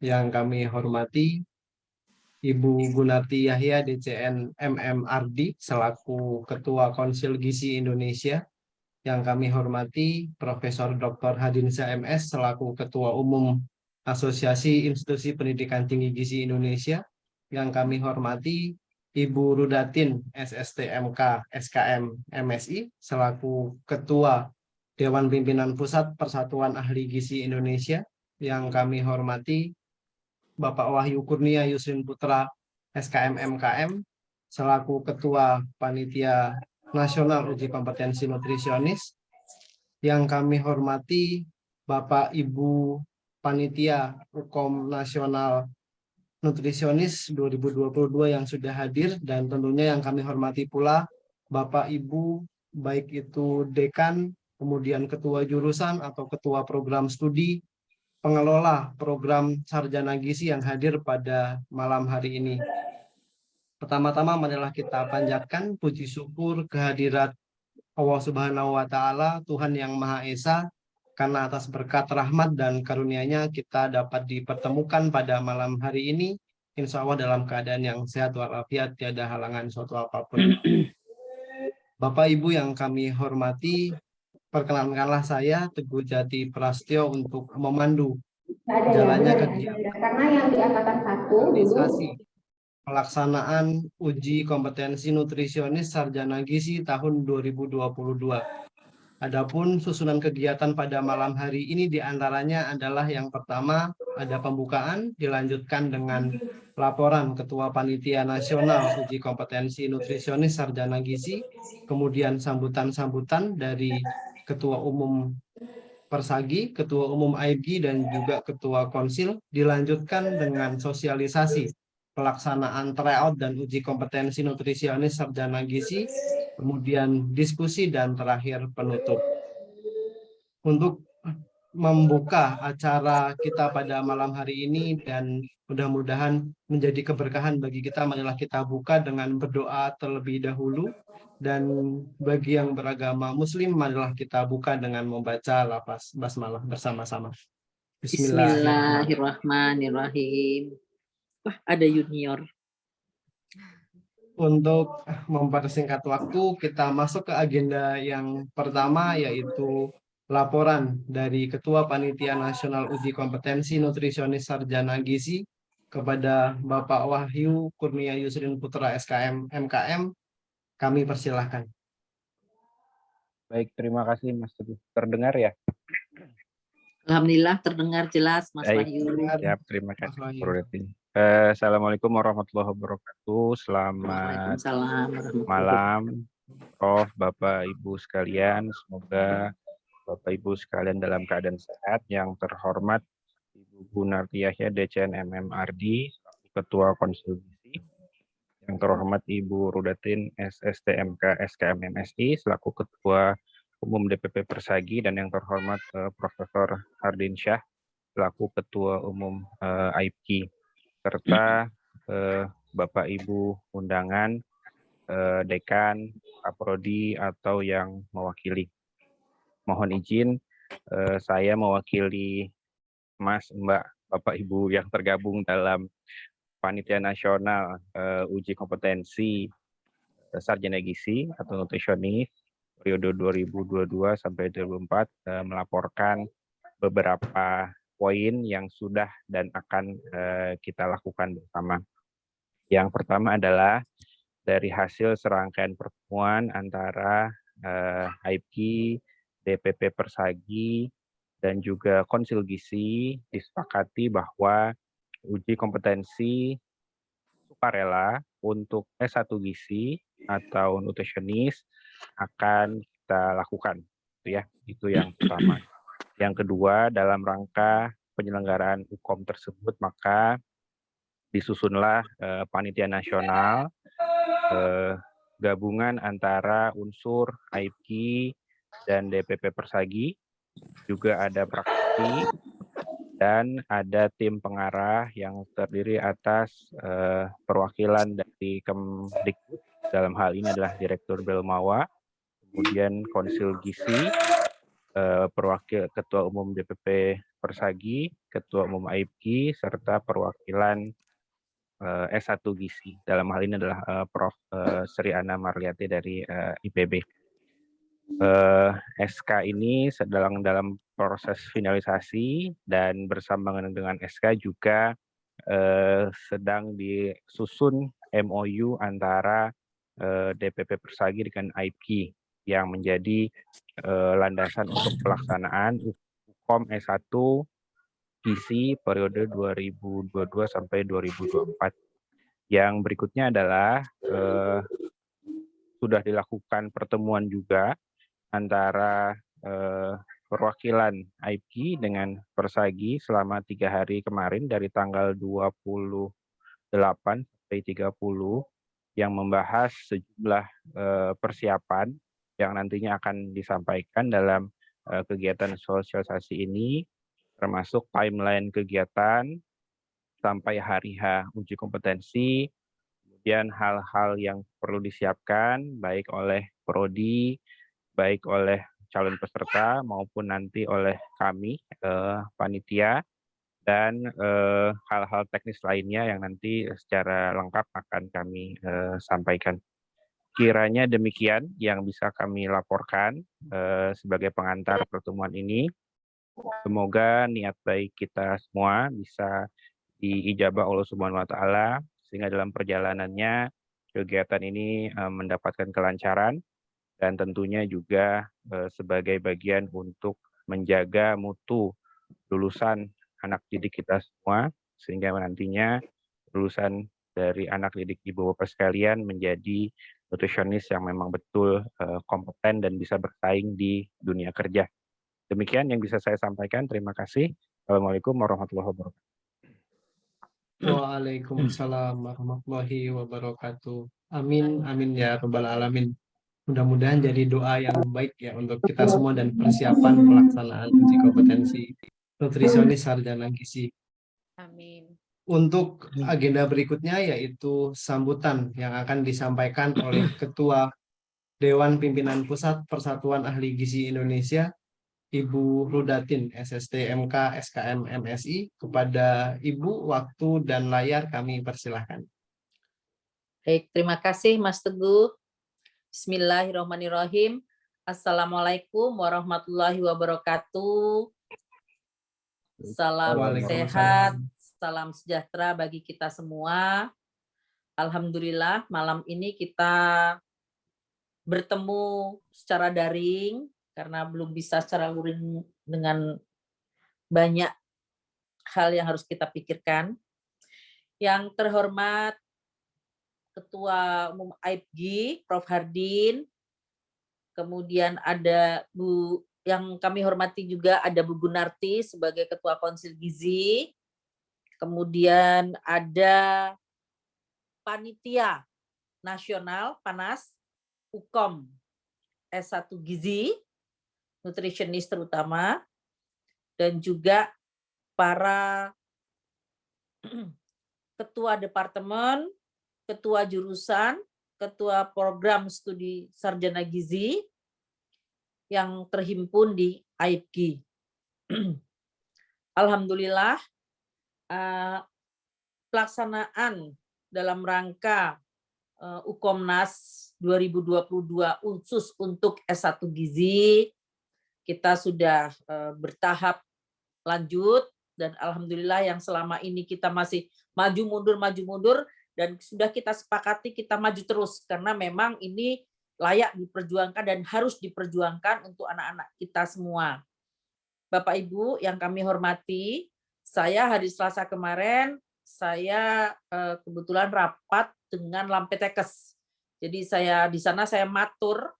Yang kami hormati Ibu Gunarti Yahya DCN MMRD selaku Ketua Konsil Gizi Indonesia. Yang kami hormati Profesor Dr. Hadinsyah MS selaku Ketua Umum Asosiasi Institusi Pendidikan Tinggi Gizi Indonesia. Yang kami hormati Ibu Rudatin SSTMK SKM MSI selaku Ketua Dewan Pimpinan Pusat Persatuan Ahli Gizi Indonesia. Yang kami hormati Bapak Wahyu Kurnia Yusrin Putra SKM MKM selaku Ketua Panitia Nasional Uji Kompetensi Nutrisionis. Yang kami hormati Bapak Ibu Panitia Ukom Nasional Nutrisionis 2022 yang sudah hadir, dan tentunya yang kami hormati pula Bapak Ibu baik itu dekan, kemudian ketua jurusan atau ketua program studi, pengelola program sarjana gizi yang hadir pada malam hari ini. Pertama-tama marilah kita panjatkan puji syukur kehadirat Allah Subhanahu wa Ta'ala, Tuhan yang Maha Esa, karena atas berkat rahmat dan karunia-Nya kita dapat dipertemukan pada malam hari ini, insya Allah dalam keadaan yang sehat walafiat, tiada halangan suatu apapun. Bapak Ibu yang kami hormati, perkenankanlah saya Teguh Jati Prastyo untuk memandu jalannya kegiatan karena yang di angkatan 1 realisasi pelaksanaan uji kompetensi nutrisionis sarjana gizi tahun 2022. Adapun susunan kegiatan pada malam hari ini diantaranya adalah yang pertama ada pembukaan, dilanjutkan dengan laporan Ketua Panitia Nasional Uji Kompetensi Nutrisionis Sarjana Gizi, kemudian sambutan-sambutan dari Ketua Umum Persagi, Ketua Umum AIBGI, dan juga Ketua Konsil, dilanjutkan dengan sosialisasi pelaksanaan tryout dan uji kompetensi nutrisionis sarjana gizi, kemudian diskusi, dan terakhir penutup. Untuk membuka acara kita pada malam hari ini dan mudah-mudahan menjadi keberkahan bagi kita, marilah kita buka dengan berdoa terlebih dahulu. Dan bagi yang beragama Muslim, marilah kita buka dengan membaca lafaz basmalah bersama-sama. Bismillahirrahmanirrahim. Wah, ada junior. Untuk mempersingkat waktu, kita masuk ke agenda yang pertama, yaitu laporan dari Ketua Panitia Nasional Uji Kompetensi Nutrisionis Sarjana Gizi kepada Bapak Wahyu Kurnia Yusrin Putra SKM MKM. Kami persilahkan. Baik, terima kasih Mas Teguh. Terdengar ya? Alhamdulillah terdengar jelas Mas Wahyu. Ya, terima kasih. Assalamualaikum warahmatullahi wabarakatuh. Selamat malam, Prof, Bapak Ibu sekalian. Semoga Bapak Ibu sekalian dalam keadaan sehat. Yang terhormat Ibu Gunarti Yahya DCN MMRD, Ketua Konsil Gizi. Yang terhormat Ibu Rudatin SSTMK SKM MSI selaku Ketua Umum DPP Persagi, dan yang terhormat Profesor Hadinsyah selaku Ketua Umum AIBGI, serta Bapak Ibu undangan, dekan, kaprodi atau yang mewakili. Mohon izin saya mewakili Mas, Mbak, Bapak Ibu yang tergabung dalam Panitia Nasional Uji Kompetensi Sarjana Gizi atau Nutrisionis periode 2022 sampai 2024 melaporkan beberapa poin yang sudah dan akan kita lakukan bersama. Yang pertama adalah dari hasil serangkaian pertemuan antara AIBGI, DPP Persagi, dan juga Konsil Gizi disepakati bahwa uji kompetensi sukarela untuk S1 Gizi atau nutritionist akan kita lakukan, ya. Itu yang pertama. Yang kedua, dalam rangka penyelenggaraan UKOM tersebut, maka disusunlah panitia nasional gabungan antara unsur AIBGI dan DPP Persagi, juga ada praktisi, dan ada tim pengarah yang terdiri atas perwakilan dari Kemdikbud, dalam hal ini adalah Direktur Belmawa, kemudian Konsil Gizi, perwakil Ketua Umum DPP Persagi, Ketua Umum AIPGI, serta perwakilan S1 Gizi. Dalam hal ini adalah Prof. Sri Ana Marliati dari IPB. SK ini sedang dalam proses finalisasi dan bersama dengan SK juga sedang disusun MOU antara DPP Persagi dengan AIPGI yang menjadi landasan untuk pelaksanaan UKOM S1 Gizi periode 2022 sampai 2024. Yang berikutnya adalah sudah dilakukan pertemuan juga antara perwakilan AIPGI dengan Persagi selama 3 hari kemarin dari tanggal 28 sampai 30 yang membahas sejumlah persiapan yang nantinya akan disampaikan dalam kegiatan sosialisasi ini, termasuk timeline kegiatan sampai hari H uji kompetensi, kemudian hal-hal yang perlu disiapkan baik oleh prodi, baik oleh calon peserta maupun nanti oleh kami panitia, dan hal-hal teknis lainnya yang nanti secara lengkap akan kami sampaikan. Kiranya demikian yang bisa kami laporkan sebagai pengantar pertemuan ini. Semoga niat baik kita semua bisa diijabah Allah Subhanahu wa Ta'ala, sehingga dalam perjalanannya kegiatan ini mendapatkan kelancaran dan tentunya juga sebagai bagian untuk menjaga mutu lulusan anak didik kita semua, sehingga nantinya lulusan dari anak didik ibu bapak sekalian menjadi nutrisionis yang memang betul kompeten dan bisa bersaing di dunia kerja. Demikian yang bisa saya sampaikan. Terima kasih. Assalamualaikum warahmatullahi wabarakatuh. Waalaikumsalam warahmatullahi wabarakatuh. Amin, amin ya rabbal alamin. Mudah-mudahan jadi doa yang baik ya untuk kita semua dan persiapan pelaksanaan uji kompetensi nutrisionis sarjana gizi. Amin. Untuk agenda berikutnya yaitu sambutan yang akan disampaikan oleh Ketua Dewan Pimpinan Pusat Persatuan Ahli Gizi Indonesia, Ibu Rudatin, SST MK SKM MSI. Kepada Ibu, waktu dan layar kami persilahkan. Baik, terima kasih Mas Teguh. Bismillahirrahmanirrahim. Assalamualaikum warahmatullahi wabarakatuh. Salam Waalaikumsalam. sehat, salam sejahtera bagi kita semua. Alhamdulillah malam ini kita bertemu secara daring karena belum bisa secara luring dengan banyak hal yang harus kita pikirkan. Yang terhormat Ketua Umum AIPGI, Prof. Hardin, kemudian ada Bu yang kami hormati juga ada Bu Gunarti sebagai Ketua Konsil Gizi, kemudian ada Panitia Nasional PANAS UKOM S1 Gizi, nutritionist terutama, dan juga para ketua departemen, ketua jurusan, ketua program studi sarjana gizi yang terhimpun di AIPGI. Alhamdulillah, pelaksanaan dalam rangka UKOMNAS 2022 khusus untuk S1 Gizi, kita sudah bertahap lanjut, dan alhamdulillah yang selama ini kita masih maju mundur, dan sudah kita sepakati kita maju terus, karena memang ini layak diperjuangkan dan harus diperjuangkan untuk anak-anak kita semua. Bapak Ibu yang kami hormati, saya hari Selasa kemarin, saya kebetulan rapat dengan Lampetekes. Jadi saya di sana saya matur,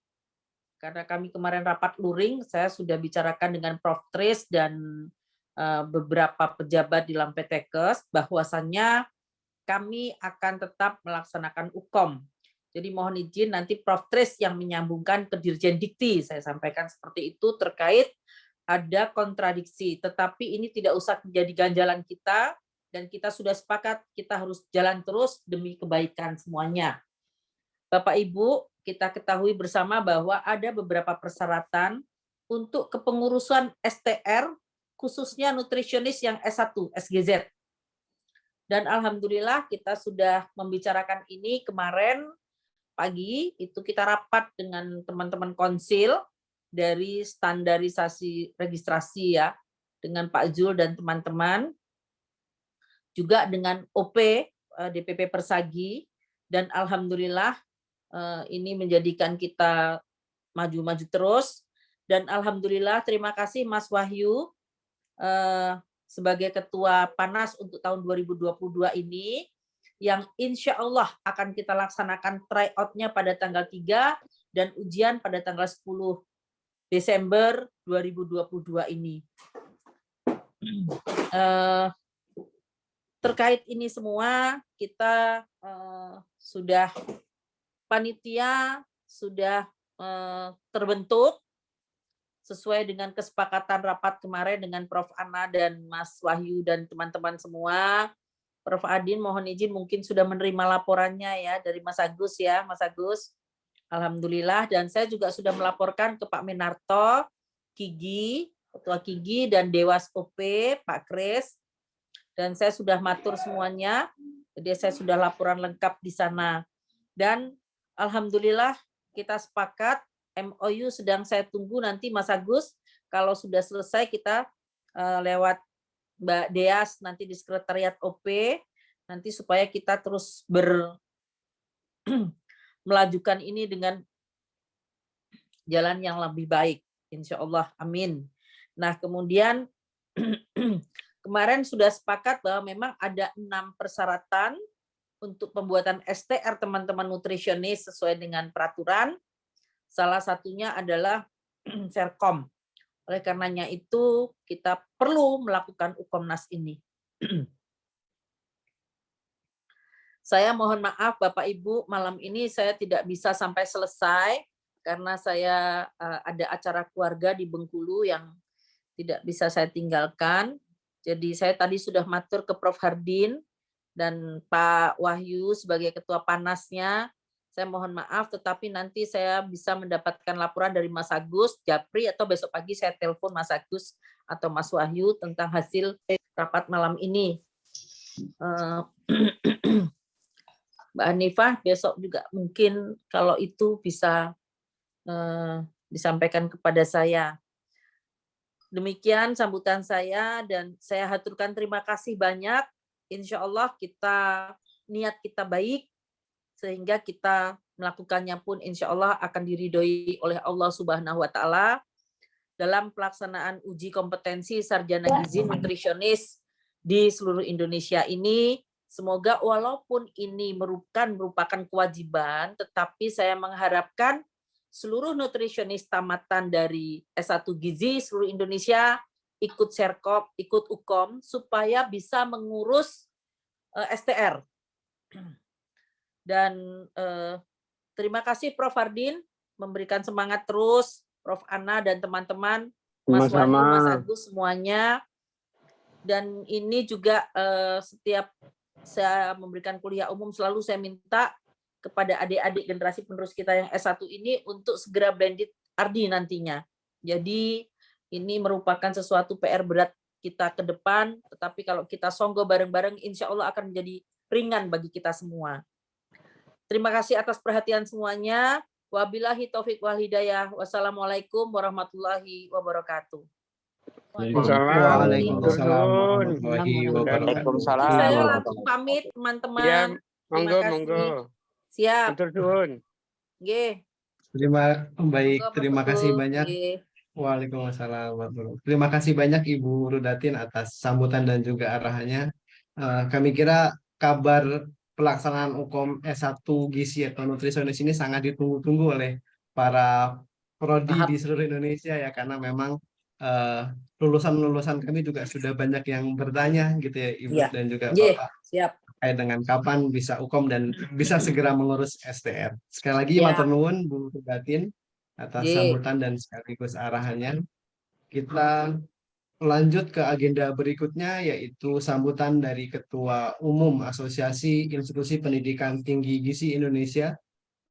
karena kami kemarin rapat luring, saya sudah bicarakan dengan Prof. Tris dan beberapa pejabat di Lampetekes, bahwasannya kami akan tetap melaksanakan UKOM. Jadi mohon izin nanti Prof. Tris yang menyambungkan ke Dirjen Dikti, saya sampaikan seperti itu terkait ada kontradiksi, tetapi ini tidak usah menjadi ganjalan kita, dan kita sudah sepakat kita harus jalan terus demi kebaikan semuanya. Bapak Ibu, kita ketahui bersama bahwa ada beberapa persyaratan untuk kepengurusan STR, khususnya nutrisionis yang S1, SGZ. Dan alhamdulillah kita sudah membicarakan ini kemarin pagi, itu kita rapat dengan teman-teman konsil dari standarisasi registrasi ya, dengan Pak Zul dan teman-teman, juga dengan OP DPP Persagi, dan alhamdulillah ini menjadikan kita maju-maju terus. Dan alhamdulillah terima kasih Mas Wahyu sebagai Ketua PANAS untuk tahun 2022 ini, yang insya Allah akan kita laksanakan tryout-nya pada tanggal 3 dan ujian pada tanggal 10 Desember 2022 ini. Terkait ini semua, kita sudah panitia sudah terbentuk sesuai dengan kesepakatan rapat kemarin dengan Prof. Ana dan Mas Wahyu dan teman-teman semua. Prof. Adin mohon izin mungkin sudah menerima laporannya ya dari Mas Agus ya, Mas Agus. Alhamdulillah, dan saya juga sudah melaporkan ke Pak Menarto, Kigi, Ketua Kigi, dan Dewas OP, Pak Kris. Dan saya sudah matur semuanya, jadi saya sudah laporan lengkap di sana. Dan alhamdulillah kita sepakat, MOU sedang saya tunggu nanti Mas Agus, kalau sudah selesai kita lewat Mbak Deas nanti di sekretariat OP, nanti supaya kita terus melajukan ini dengan jalan yang lebih baik, insya Allah, amin. Nah kemudian kemarin sudah sepakat bahwa memang ada 6 persyaratan untuk pembuatan STR teman-teman nutrisionis sesuai dengan peraturan. Salah satunya adalah Serkom. Oleh karenanya itu kita perlu melakukan Ukomnas ini. Saya mohon maaf Bapak Ibu, malam ini saya tidak bisa sampai selesai karena saya ada acara keluarga di Bengkulu yang tidak bisa saya tinggalkan. Jadi saya tadi sudah matur ke Prof. Hardin dan Pak Wahyu sebagai Ketua Panasnya. Saya mohon maaf, tetapi nanti saya bisa mendapatkan laporan dari Mas Agus, Japri, atau besok pagi saya telepon Mas Agus atau Mas Wahyu tentang hasil rapat malam ini. Mbak Hanifah, besok juga mungkin kalau itu bisa disampaikan kepada saya. Demikian sambutan saya, dan saya haturkan terima kasih banyak. Insya Allah niat kita baik, sehingga kita melakukannya pun insya Allah akan diridhoi oleh Allah Subhanahu wa Ta'ala dalam pelaksanaan uji kompetensi sarjana gizi nutrisionis di seluruh Indonesia ini. Semoga walaupun ini merupakan kewajiban, tetapi saya mengharapkan seluruh nutrisionis tamatan dari S1 Gizi seluruh Indonesia ikut Serkop, ikut Ukom, supaya bisa mengurus STR. Dan terima kasih Prof. Hardin memberikan semangat terus, Prof. Ana dan teman-teman, Mas Wahyu, Mas Agus semuanya. Dan ini juga setiap saya memberikan kuliah umum selalu saya minta kepada adik-adik generasi penerus kita yang S1 ini untuk segera blended RD nantinya. Jadi ini merupakan sesuatu PR berat kita ke depan, tetapi kalau kita songgo bareng-bareng insya Allah akan menjadi ringan bagi kita semua. Terima kasih atas perhatian semuanya. Wabillahi taufik wal hidayah. Wassalamualaikum warahmatullahi wabarakatuh. Waalaikumsalam warahmatullahi wabarakatuh. Saya langsung pamit teman-teman. Ya, Terima kasih. monggo. Siap. Terima kasih banyak. Waalaikumsalam. Terima kasih banyak Ibu Rudatin atas sambutan dan juga arahannya. Kami kira kabar pelaksanaan UKOM S1 Gizi atau nutrisionis ini sangat ditunggu-tunggu oleh para prodi di seluruh Indonesia ya, karena memang lulusan-lulusan kami juga sudah banyak yang bertanya gitu ya Ibu dan juga Bapak. Siap. Terkait dengan kapan bisa UKOM dan bisa segera mengurus STR. Sekali lagi matur nuwun Bu Rudatin atas sambutan dan sekaligus arahannya. Kita lanjut ke agenda berikutnya, yaitu sambutan dari Ketua Umum Asosiasi Institusi Pendidikan Tinggi Gizi Indonesia,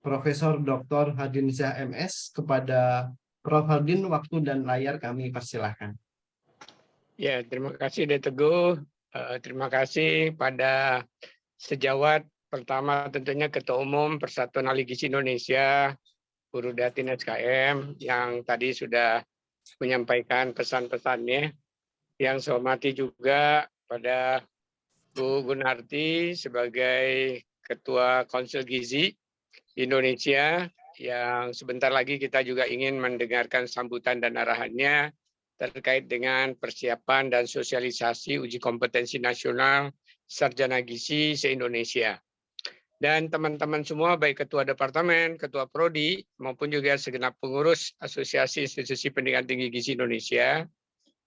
Profesor Dr. Hardinsyah MS, kepada Prof. Haldin, waktu dan layar kami persilahkan. Ya, terima kasih Dek Teguh. Terima kasih pada sejawat pertama tentunya Ketua Umum Persatuan Ahli Gizi Indonesia, Bu Rudatin SKM, yang tadi sudah menyampaikan pesan-pesannya. Yang saya hormati juga pada Bu Gunarti sebagai Ketua Konsil Gizi Indonesia, yang sebentar lagi kita juga ingin mendengarkan sambutan dan arahannya terkait dengan persiapan dan sosialisasi uji kompetensi nasional sarjana gizi se-Indonesia. Dan teman-teman semua, baik Ketua Departemen, Ketua Prodi, maupun juga segenap pengurus Asosiasi Institusi Pendidikan Tinggi Gizi Indonesia,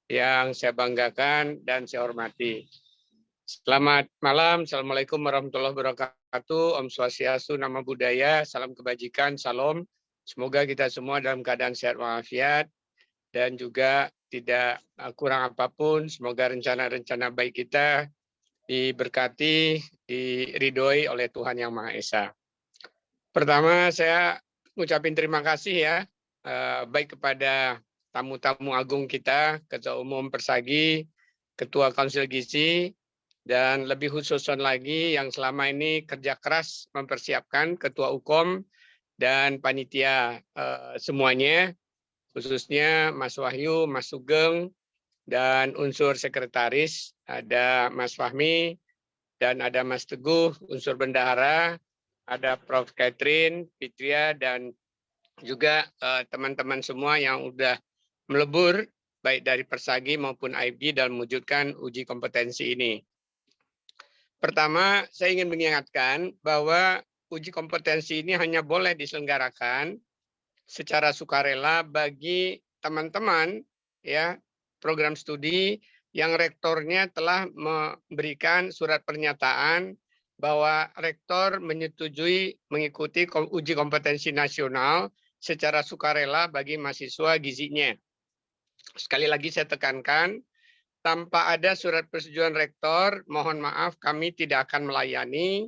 yang saya banggakan dan saya hormati. Selamat malam, Assalamualaikum warahmatullahi wabarakatuh, Om Swastiastu, Namo Buddhaya, salam kebajikan, salam. Semoga kita semua dalam keadaan sehat walafiat dan juga tidak kurang apapun. Semoga rencana-rencana baik kita diberkati, diridhoi oleh Tuhan Yang Maha Esa. Pertama, saya ngucapin terima kasih ya, baik kepada tamu-tamu agung kita, Ketua Umum Persagi, Ketua Konsil Gizi, dan lebih khususnya lagi yang selama ini kerja keras mempersiapkan Ketua Ukom dan panitia semuanya, khususnya Mas Wahyu, Mas Sugeng, dan unsur sekretaris, ada Mas Fahmi, dan ada Mas Teguh, unsur bendahara, ada Prof. Catherine, Fitria, dan juga teman-teman semua yang udah melebur, baik dari Persagi maupun IB dalam mewujudkan uji kompetensi ini. Pertama, saya ingin mengingatkan bahwa uji kompetensi ini hanya boleh diselenggarakan secara sukarela bagi teman-teman ya program studi yang rektornya telah memberikan surat pernyataan bahwa rektor menyetujui mengikuti uji kompetensi nasional secara sukarela bagi mahasiswa gizinya. Sekali lagi saya tekankan, tanpa ada surat persetujuan rektor, mohon maaf kami tidak akan melayani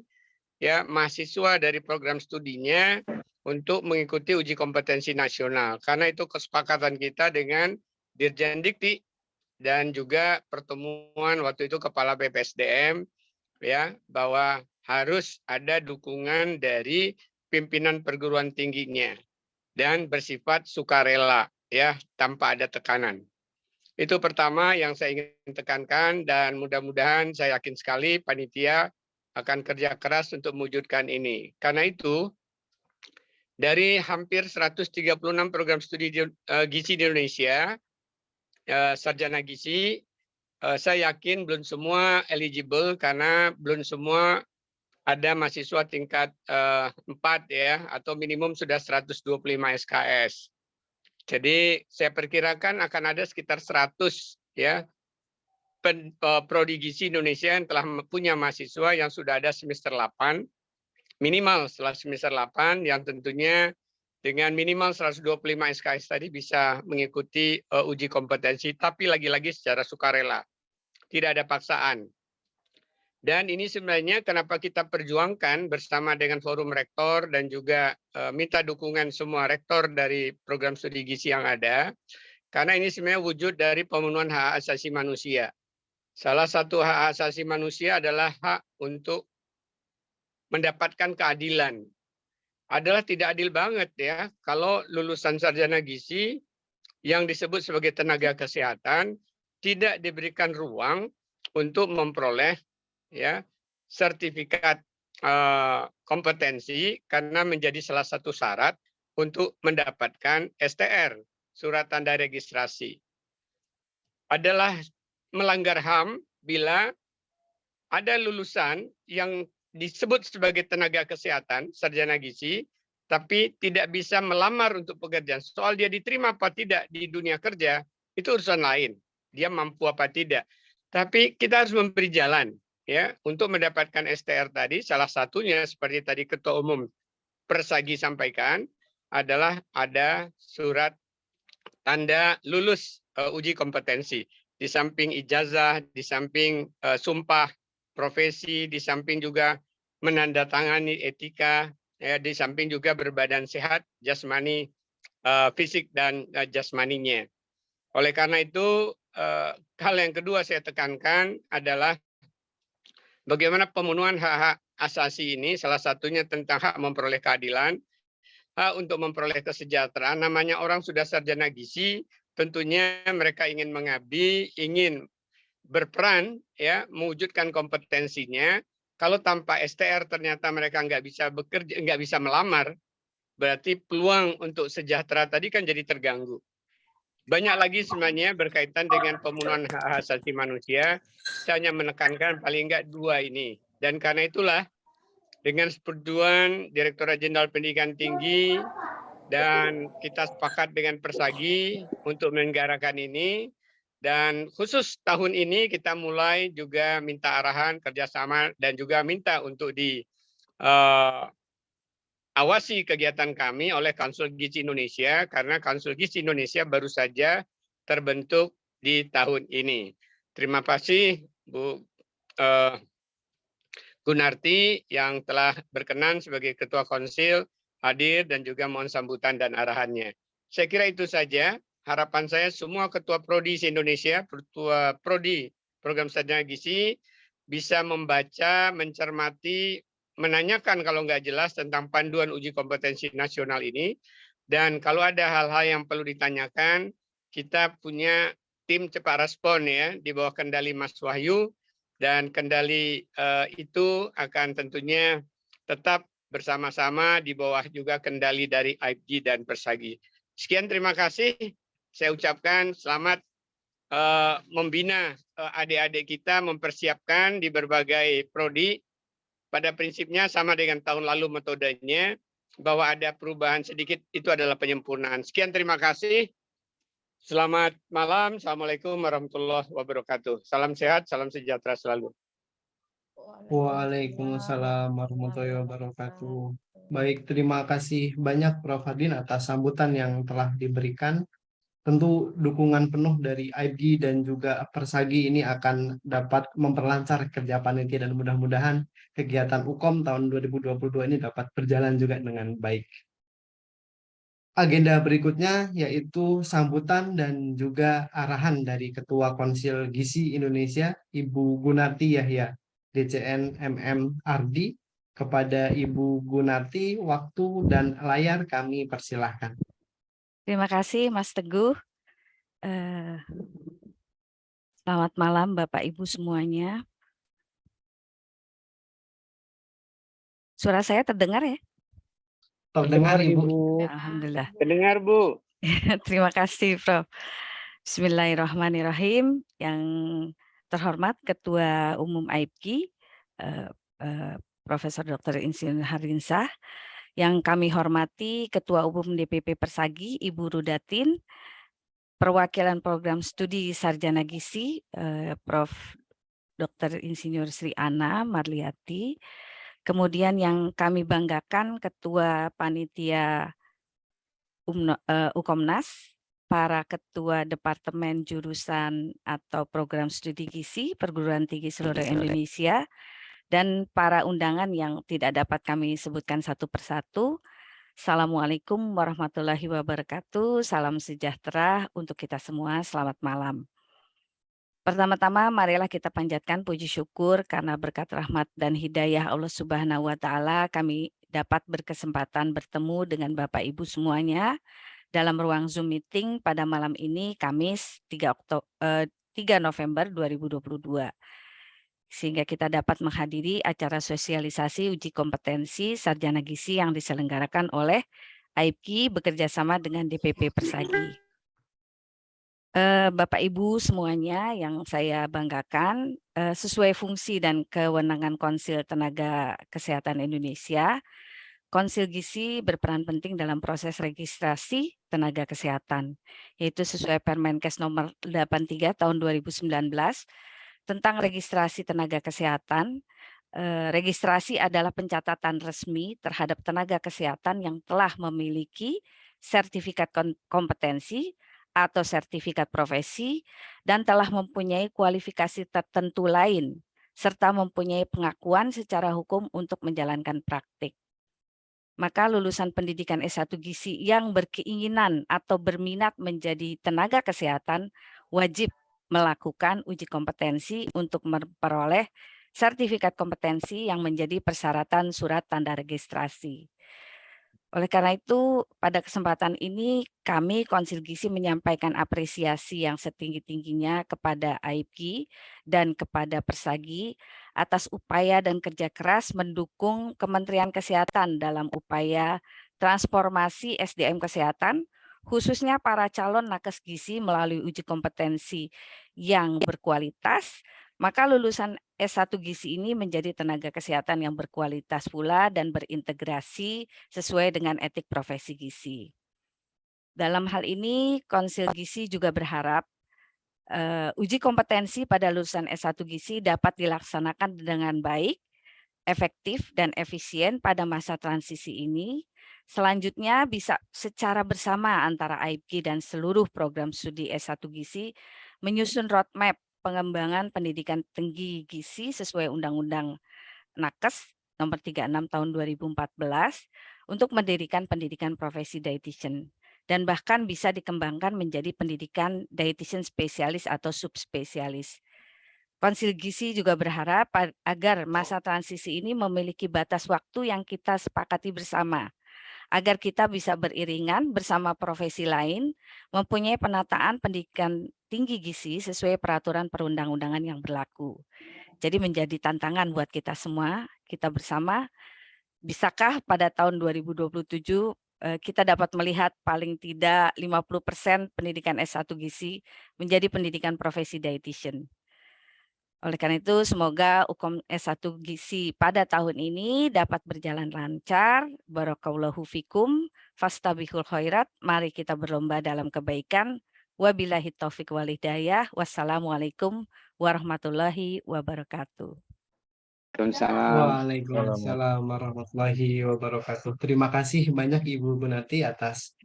ya mahasiswa dari program studinya untuk mengikuti uji kompetensi nasional, karena itu kesepakatan kita dengan Dirjen Dikti dan juga pertemuan waktu itu Kepala BPSDM ya, bahwa harus ada dukungan dari pimpinan perguruan tingginya dan bersifat sukarela ya, tanpa ada tekanan. Itu pertama yang saya ingin tekankan, dan mudah-mudahan saya yakin sekali panitia akan kerja keras untuk mewujudkan ini. Karena itu, dari hampir 136 program studi gizi di Indonesia, sarjana gizi, saya yakin belum semua eligible karena belum semua ada mahasiswa tingkat 4 ya, atau minimum sudah 125 SKS. Jadi saya perkirakan akan ada sekitar 100 ya prodi gizi Indonesia yang telah punya mahasiswa yang sudah ada semester 8, minimal setelah semester 8, yang tentunya dengan minimal 125 SKS tadi bisa mengikuti uji kompetensi, tapi lagi-lagi secara sukarela, tidak ada paksaan. Dan ini sebenarnya kenapa kita perjuangkan bersama dengan forum rektor dan juga minta dukungan semua rektor dari program studi gizi yang ada, karena ini sebenarnya wujud dari pemenuhan hak asasi manusia. Salah satu hak asasi manusia adalah hak untuk mendapatkan keadilan. Adalah tidak adil banget ya kalau lulusan sarjana gizi yang disebut sebagai tenaga kesehatan tidak diberikan ruang untuk memperoleh ya sertifikat kompetensi, karena menjadi salah satu syarat untuk mendapatkan STR, surat tanda registrasi. Adalah melanggar HAM bila ada lulusan yang disebut sebagai tenaga kesehatan, sarjana gizi, tapi tidak bisa melamar untuk pekerjaan. Soal dia diterima apa tidak di dunia kerja, itu urusan lain. Dia mampu apa tidak. Tapi kita harus memberi jalan ya untuk mendapatkan STR tadi. Salah satunya seperti tadi Ketua Umum Persagi sampaikan adalah ada surat tanda lulus uji kompetensi. Di samping ijazah, di samping sumpah profesi, di samping juga menandatangani etika, ya, di samping juga berbadan sehat, jasmani, fisik dan jasmaninya. Oleh karena itu, hal yang kedua saya tekankan adalah bagaimana pemenuhan hak-hak asasi ini, salah satunya tentang hak memperoleh keadilan, hak untuk memperoleh kesejahteraan. Namanya orang sudah sarjana gizi, tentunya mereka ingin mengabdi, ingin berperan, ya, mewujudkan kompetensinya. Kalau tanpa STR ternyata mereka nggak bisa bekerja, nggak bisa melamar, berarti peluang untuk sejahtera tadi kan jadi terganggu. Banyak lagi sebenarnya berkaitan dengan pemenuhan hak asasi manusia. Saya hanya menekankan paling enggak 2 ini. Dan karena itulah dengan persetujuan Direktorat Jenderal Pendidikan Tinggi dan kita sepakat dengan Persagi untuk menyelenggarakan ini. Dan khusus tahun ini kita mulai juga minta arahan kerjasama dan juga minta untuk awasi kegiatan kami oleh Council Gizi Indonesia karena Council Gizi Indonesia baru saja terbentuk di tahun ini. Terima kasih Bu Gunarti yang telah berkenan sebagai Ketua Konsil hadir dan juga mohon sambutan dan arahannya. Saya kira itu saja. Harapan saya semua Ketua Prodi se-Indonesia, Ketua Prodi Program Sarjana Gizi bisa membaca, mencermati, menanyakan kalau nggak jelas tentang panduan uji kompetensi nasional ini. Dan kalau ada hal-hal yang perlu ditanyakan, kita punya tim cepat respon ya di bawah kendali Mas Wahyu. Dan kendali itu akan tentunya tetap bersama-sama di bawah juga kendali dari AIPG dan Persagi. Sekian, terima kasih. Saya ucapkan selamat membina adik-adik kita, mempersiapkan di berbagai prodi. Pada prinsipnya sama dengan tahun lalu metodenya, bahwa ada perubahan sedikit itu adalah penyempurnaan. Sekian, terima kasih. Selamat malam. Assalamualaikum warahmatullahi wabarakatuh. Salam sehat, salam sejahtera selalu. Waalaikumsalam warahmatullahi wabarakatuh. Baik, terima kasih banyak Prof. Hardin atas sambutan yang telah diberikan. Tentu dukungan penuh dari AIPG dan juga Persagi ini akan dapat memperlancar kerja panitia dan mudah-mudahan kegiatan UKOM tahun 2022 ini dapat berjalan juga dengan baik. Agenda berikutnya yaitu sambutan dan juga arahan dari Ketua Konsil Gizi Indonesia, Ibu Gunarti Yahya, DCN MMRD. Kepada Ibu Gunarti, waktu dan layar kami persilahkan. Terima kasih Mas Teguh. Selamat malam Bapak Ibu semuanya. Suara saya terdengar ya? Terdengar Ibu. Alhamdulillah. Terdengar Bu. Terima kasih Prof. Bismillahirrahmanirrahim. Yang terhormat Ketua Umum AIPG, Profesor Dr. Insinyur Harinsah. Yang kami hormati Ketua Umum DPP Persagi, Ibu Rudatin, perwakilan program studi Sarjana Gizi, Prof. Dr. Insinyur Sri Ana Marliati, kemudian yang kami banggakan Ketua Panitia UKOMNAS, para Ketua Departemen Jurusan atau Program Studi Gizi Perguruan Tinggi seluruh Indonesia, dan para undangan yang tidak dapat kami sebutkan satu persatu. Assalamualaikum warahmatullahi wabarakatuh. Salam sejahtera untuk kita semua. Selamat malam. Pertama-tama marilah kita panjatkan puji syukur karena berkat rahmat dan hidayah Allah Subhanahu wa taala kami dapat berkesempatan bertemu dengan Bapak Ibu semuanya dalam ruang Zoom meeting pada malam ini Kamis 3 November 2022. Sehingga kita dapat menghadiri acara sosialisasi uji kompetensi Sarjana Gizi yang diselenggarakan oleh AIPG bekerjasama dengan DPP Persagi. Bapak Ibu semuanya yang saya banggakan, sesuai fungsi dan kewenangan Konsil Tenaga Kesehatan Indonesia, Konsil Gizi berperan penting dalam proses registrasi tenaga kesehatan, yaitu sesuai Permenkes nomor 83 tahun 2019 tentang registrasi tenaga kesehatan. Registrasi adalah pencatatan resmi terhadap tenaga kesehatan yang telah memiliki sertifikat kompetensi atau sertifikat profesi dan telah mempunyai kualifikasi tertentu lain serta mempunyai pengakuan secara hukum untuk menjalankan praktik. maka lulusan pendidikan S1 Gizi yang berkeinginan atau berminat menjadi tenaga kesehatan wajib melakukan uji kompetensi untuk memperoleh sertifikat kompetensi yang menjadi persyaratan surat tanda registrasi. Oleh karena itu, pada kesempatan ini kami Konsil Gizi menyampaikan apresiasi yang setinggi-tingginya kepada AIPGI dan kepada Persagi atas upaya dan kerja keras mendukung Kementerian Kesehatan dalam upaya transformasi SDM kesehatan, khususnya para calon nakes gizi melalui uji kompetensi yang berkualitas. Maka lulusan S1 Gizi ini menjadi tenaga kesehatan yang berkualitas pula dan berintegrasi sesuai dengan etik profesi gizi. Dalam hal ini, Konsil Gizi juga berharap uji kompetensi pada lulusan S1 Gizi dapat dilaksanakan dengan baik, efektif, dan efisien pada masa transisi ini. Selanjutnya bisa secara bersama antara AIPGI dan seluruh program studi S1 Gizi menyusun roadmap pengembangan pendidikan tinggi gizi sesuai Undang-Undang Nakes nomor 36 tahun 2014 untuk mendirikan pendidikan profesi dietitian dan bahkan bisa dikembangkan menjadi pendidikan dietitian spesialis atau subspesialis. Konsil Gizi juga berharap agar masa transisi ini memiliki batas waktu yang kita sepakati bersama, agar kita bisa beriringan bersama profesi lain, mempunyai penataan pendidikan tinggi gizi sesuai peraturan perundang-undangan yang berlaku. Jadi menjadi tantangan buat kita semua, kita bersama, bisakah pada tahun 2027 kita dapat melihat paling tidak 50% pendidikan S1 Gizi menjadi pendidikan profesi dietitian. Oleh karena itu, semoga UKOM S1 Gizi pada tahun ini dapat berjalan lancar. Barakallahu fikum, fastabihul khairat. Mari kita berlomba dalam kebaikan. Wabillahi taufiq wal hidayah. Wassalamualaikum warahmatullahi wabarakatuh. Waalaikumsalam warahmatullahi wabarakatuh. Terima kasih banyak Ibu Gunarti atas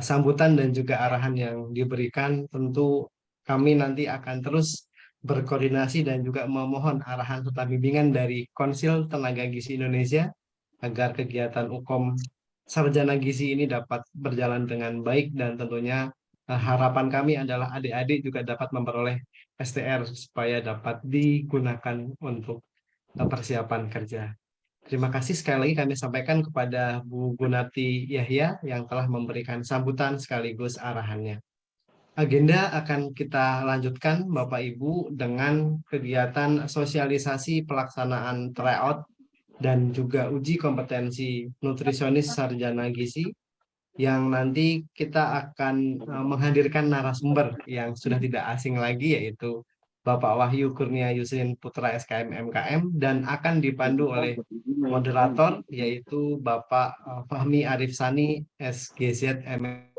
sambutan dan juga arahan yang diberikan. Tentu kami nanti akan terus berkoordinasi dan juga memohon arahan serta bimbingan dari Konsil Tenaga Gizi Indonesia agar kegiatan UKOM Sarjana Gizi ini dapat berjalan dengan baik, dan tentunya harapan kami adalah adik-adik juga dapat memperoleh STR supaya dapat digunakan untuk persiapan kerja. Terima kasih sekali lagi kami sampaikan kepada Bu Gunarti Yahya yang telah memberikan sambutan sekaligus arahannya. Agenda akan kita lanjutkan Bapak Ibu dengan kegiatan sosialisasi pelaksanaan tryout dan juga uji kompetensi nutrisionis sarjana gizi yang nanti kita akan menghadirkan narasumber yang sudah tidak asing lagi, yaitu Bapak Wahyu Kurnia Yusrin Putra SKM MKM, dan akan dipandu oleh moderator yaitu Bapak Fahmi Arif Sani SGZ MM.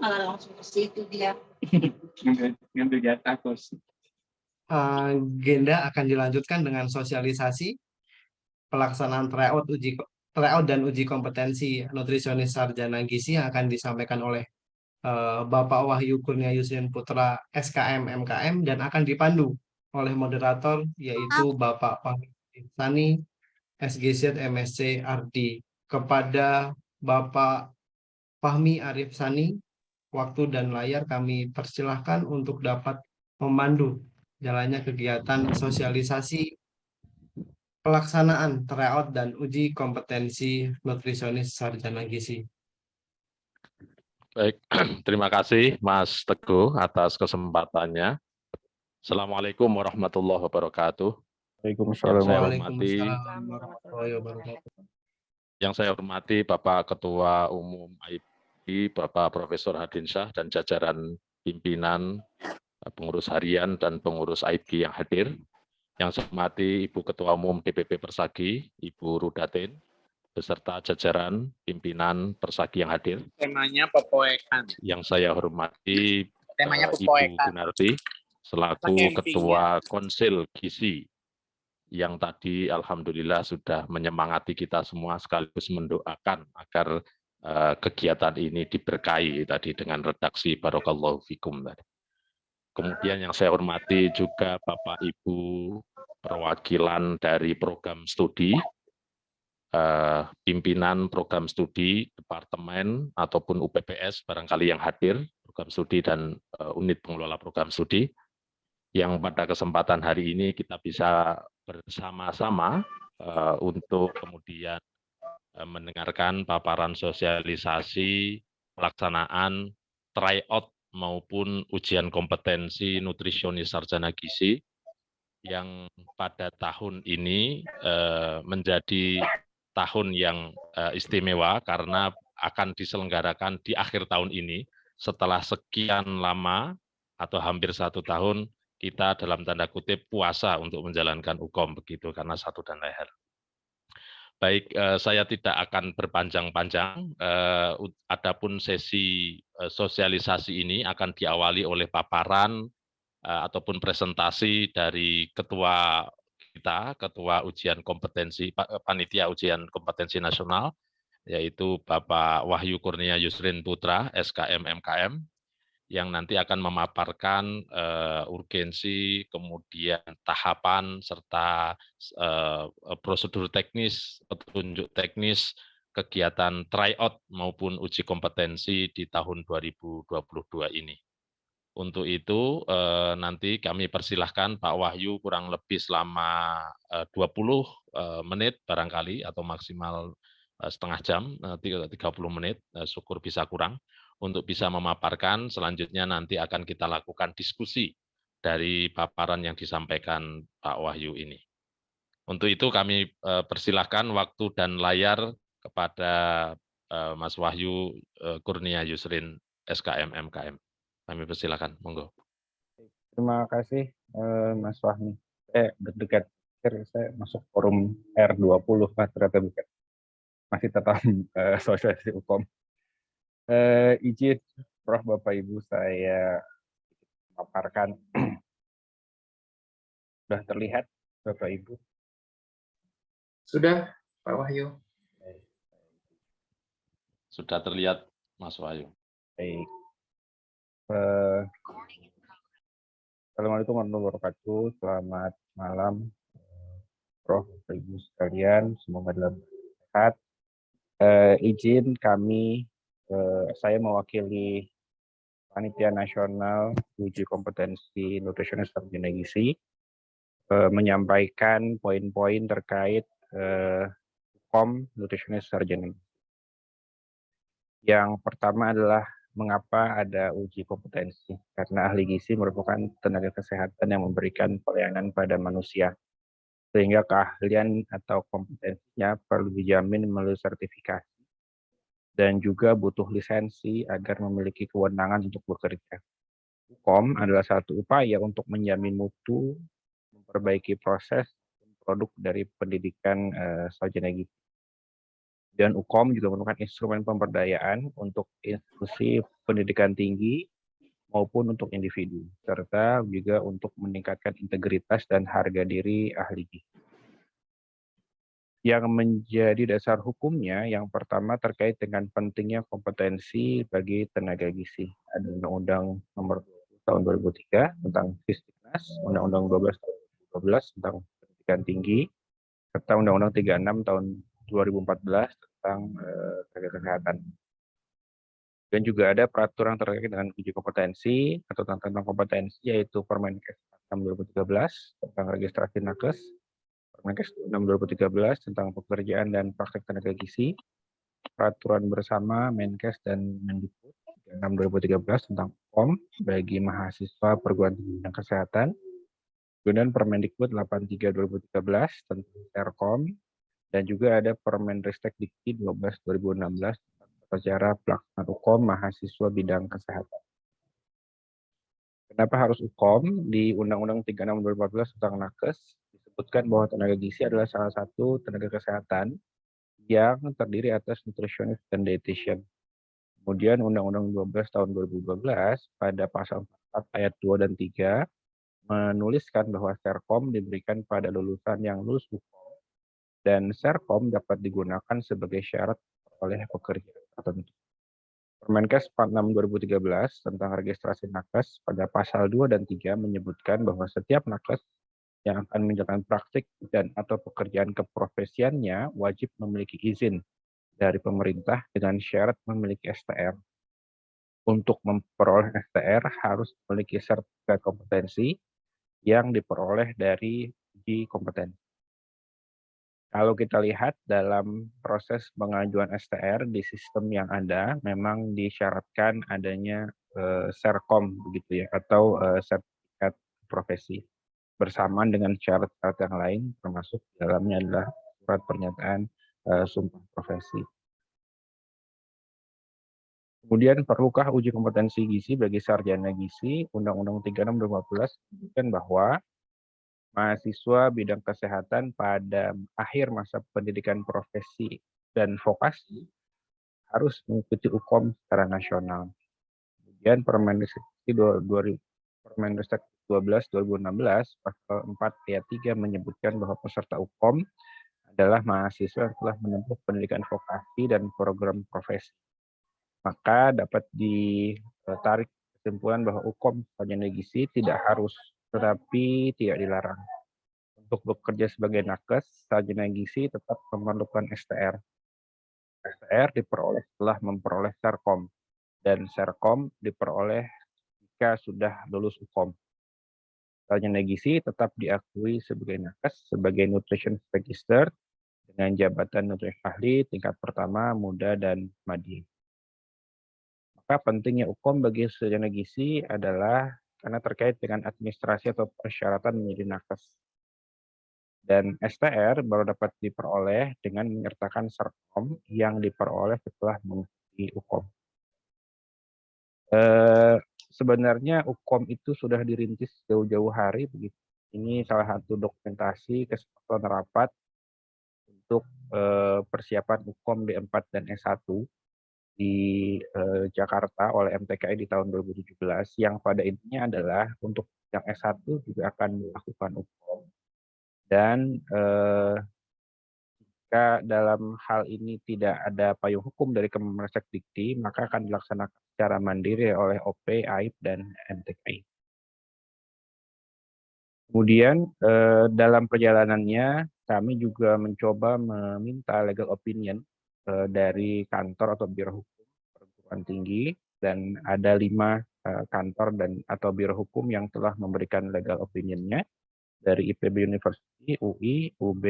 Malah langsung ke situ dia. Ngambil jatah kos. Agenda akan dilanjutkan dengan sosialisasi pelaksanaan tryout dan uji kompetensi nutrisionis sarjana gizi yang akan disampaikan oleh Bapak Wahyu Kurnia Yusrin Putra SKM MKM dan akan dipandu oleh moderator yaitu Bapak Fahmi Sani SGZ MSc RD. Kepada Bapak Fahmi Arif Sani, waktu dan layar kami persilahkan untuk dapat memandu jalannya kegiatan sosialisasi pelaksanaan tryout dan uji kompetensi nutrisionis sarjana gizi. Baik, terima kasih Mas Teguh atas kesempatannya. Assalamualaikum warahmatullahi wabarakatuh. Waalaikumsalam. Waalaikumsalam warahmatullahi wabarakatuh. Yang saya hormati Bapak Ketua Umum AIPGI, Bapak Profesor Hadinsyah dan jajaran pimpinan, pengurus harian dan pengurus AIPGI yang hadir. Yang saya hormati Ibu Ketua Umum DPP Persagi, Ibu Rudatin, beserta jajaran pimpinan Persagi yang hadir. Temanya pepoekan. Yang saya hormati Temanya Ibu pepoekan. Gunarti selaku Ketua Konsil Gizi yang tadi alhamdulillah sudah menyemangati kita semua sekaligus mendoakan agar kegiatan ini diberkahi tadi dengan redaksi Barakallahu Fikum tadi. Kemudian yang saya hormati juga Bapak Ibu perwakilan dari program studi pimpinan program studi, departemen, ataupun UPPS barangkali yang hadir, program studi dan unit pengelola program studi, yang pada kesempatan hari ini kita bisa bersama-sama untuk kemudian mendengarkan paparan sosialisasi pelaksanaan tryout maupun ujian kompetensi nutrisionis sarjana gizi yang pada tahun ini menjadi tahun yang istimewa karena akan diselenggarakan di akhir tahun ini setelah sekian lama atau hampir 1 tahun kita dalam tanda kutip puasa untuk menjalankan UKOM begitu karena satu dan lain hal. Baik, saya tidak akan berpanjang-panjang. Adapun sesi sosialisasi ini akan diawali oleh paparan ataupun presentasi dari ketua kita, ketua ujian kompetensi, panitia ujian kompetensi nasional, yaitu Bapak Wahyu Kurnia Yusrin Putra, SKM MKM, yang nanti akan memaparkan urgensi, kemudian tahapan, serta prosedur teknis, petunjuk teknis, kegiatan tryout maupun uji kompetensi di tahun 2022 ini. Untuk itu nanti kami persilahkan Pak Wahyu kurang lebih selama 20 menit barangkali atau maksimal setengah jam, 30 menit, syukur bisa kurang, untuk bisa memaparkan. Selanjutnya nanti akan kita lakukan diskusi dari paparan yang disampaikan Pak Wahyu ini. Untuk itu kami persilahkan waktu dan layar kepada Mas Wahyu Kurnia Yusrin, SKM MKM. Kami persilakan, monggo. Terima kasih Mas Wahmi. Saya deg-degan, saya masuk forum R20 ternyata bukan. Masih tetap sosialisasi UKOM. Izin Prof, Bapak Ibu, saya memaparkan. Sudah terlihat Bapak Ibu? Sudah, Pak Wahyu. Sudah terlihat Mas Wahyu. Baik. Assalamualaikum warahmatullahi wabarakatuh. Selamat malam, Prof, Bapak Ibu sekalian. Semoga dalam sehat. Izin kami, saya mewakili Panitia Nasional Uji Kompetensi Nutrisionis Sarjana Gizi menyampaikan poin-poin terkait UKOM Nutrisionis Sarjana Gizi. Yang pertama adalah mengapa ada uji kompetensi, karena ahli gizi merupakan tenaga kesehatan yang memberikan pelayanan pada manusia, sehingga keahlian atau kompetensinya perlu dijamin melalui sertifikasi dan juga butuh lisensi agar memiliki kewenangan untuk bekerja. UKOM adalah satu upaya untuk menjamin mutu, memperbaiki proses produk dari pendidikan sarjana gizi. Dan UKOM juga merupakan instrumen pemberdayaan untuk institusi pendidikan tinggi maupun untuk individu, serta juga untuk meningkatkan integritas dan harga diri ahli gizi. Yang menjadi dasar hukumnya, yang pertama terkait dengan pentingnya kompetensi bagi tenaga gizi. Ada Undang-Undang Nomor 20 Tahun 2003 tentang Fisdiknas, Undang-Undang 12 Tahun 2012 tentang pendidikan tinggi, serta Undang-Undang 36 Tahun 2014 tentang tenaga kesehatan. Dan juga ada peraturan terkait dengan uji kompetensi atau tentang kompetensi, yaitu Permenkes 6 2013 tentang registrasi nakes, Permenkes 6 2013 tentang pekerjaan dan praktek tenaga gizi, peraturan bersama Menkes dan Mendikbud 6 2013 tentang UKOM bagi mahasiswa perguruan tinggi bidang kesehatan, kemudian Permendikbud 83 2013 tentang Serkom, dan juga ada Permenristek Dikti 12 2016 tentang cara pelaksanaan UKOM mahasiswa bidang kesehatan. Kenapa harus UKOM? Di Undang-Undang 36 2014 tentang Nakes disebutkan bahwa tenaga gizi adalah salah satu tenaga kesehatan yang terdiri atas nutritionist dan dietitian. Kemudian Undang-Undang 12 tahun 2012 pada pasal 4 ayat 2 dan 3 menuliskan bahwa Serkom diberikan pada lulusan yang lulus UKOM, dan Serkom dapat digunakan sebagai syarat oleh pekerjaan tertentu. Permenkes 46 2013 tentang registrasi nakes pada pasal 2 dan 3 menyebutkan bahwa setiap nakes yang akan menjalankan praktik dan atau pekerjaan keprofesiannya wajib memiliki izin dari pemerintah dengan syarat memiliki STR. Untuk memperoleh STR harus memiliki sertifikat kompetensi yang diperoleh dari uji kompetensi. Kalau kita lihat dalam proses pengajuan STR di sistem yang ada, memang disyaratkan adanya Serkom begitu ya, atau sertifikat profesi bersamaan dengan syarat-syarat yang lain, termasuk di dalamnya adalah surat pernyataan sumpah profesi. Kemudian perlukah uji kompetensi gizi bagi sarjana gizi? Undang-Undang 36 2014 menyebutkan bahwa mahasiswa bidang kesehatan pada akhir masa pendidikan profesi dan vokasi harus mengikuti UKOM secara nasional. Kemudian Permendikbud 12/2016 pasal 4 ayat 3 menyebutkan bahwa peserta UKOM adalah mahasiswa yang telah menempuh pendidikan vokasi dan program profesi. Maka dapat ditarik kesimpulan bahwa UKOM sarjana gizi tidak harus, tetapi tidak dilarang. Untuk bekerja sebagai nakes, sarjana gizi tetap memerlukan STR. STR diperoleh setelah memperoleh Serkom, dan Serkom diperoleh jika sudah lulus UKOM. Sarjana gizi tetap diakui sebagai nakes, sebagai nutrition register, dengan jabatan nutrisi ahli tingkat pertama, muda, dan madya. Maka pentingnya UKOM bagi sarjana gizi adalah karena terkait dengan administrasi atau persyaratan menjadi nakes. Dan STR baru dapat diperoleh dengan menyertakan Serkom yang diperoleh setelah mengikuti UKOM. Sebenarnya UKOM itu sudah dirintis jauh-jauh hari begitu. Ini salah satu dokumentasi kesepakatan rapat untuk persiapan UKOM D4 dan S1 di Jakarta oleh MTKI di tahun 2017, yang pada intinya adalah untuk yang S1 juga akan melakukan UKOM. Dan jika dalam hal ini tidak ada payung hukum dari Kemenristek-Dikti, maka akan dilaksanakan secara mandiri oleh OP, AIP, dan MTKI. Kemudian dalam perjalanannya kami juga mencoba meminta legal opinion dari kantor atau biro hukum perguruan tinggi, dan ada 5 kantor dan atau biro hukum yang telah memberikan legal opinionnya dari IPB University, UI, UB,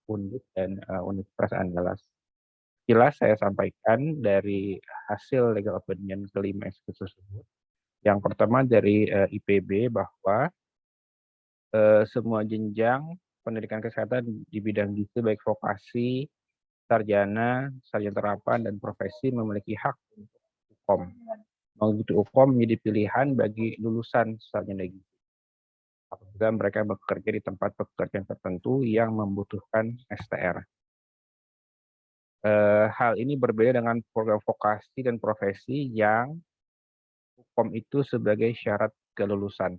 Undip, dan Universitas Andalas. Sekilas saya sampaikan dari hasil legal opinion kelima institusi tersebut. Yang pertama dari IPB bahwa semua jenjang pendidikan kesehatan di bidang gizi baik vokasi, sarjana, sarjana terapan, dan profesi memiliki hak untuk UKOM. Mengikuti UKOM menjadi pilihan bagi lulusan sarjana gizi apabila mereka bekerja di tempat pekerjaan tertentu yang membutuhkan STR. Hal ini berbeda dengan program vokasi dan profesi yang UKOM itu sebagai syarat kelulusan.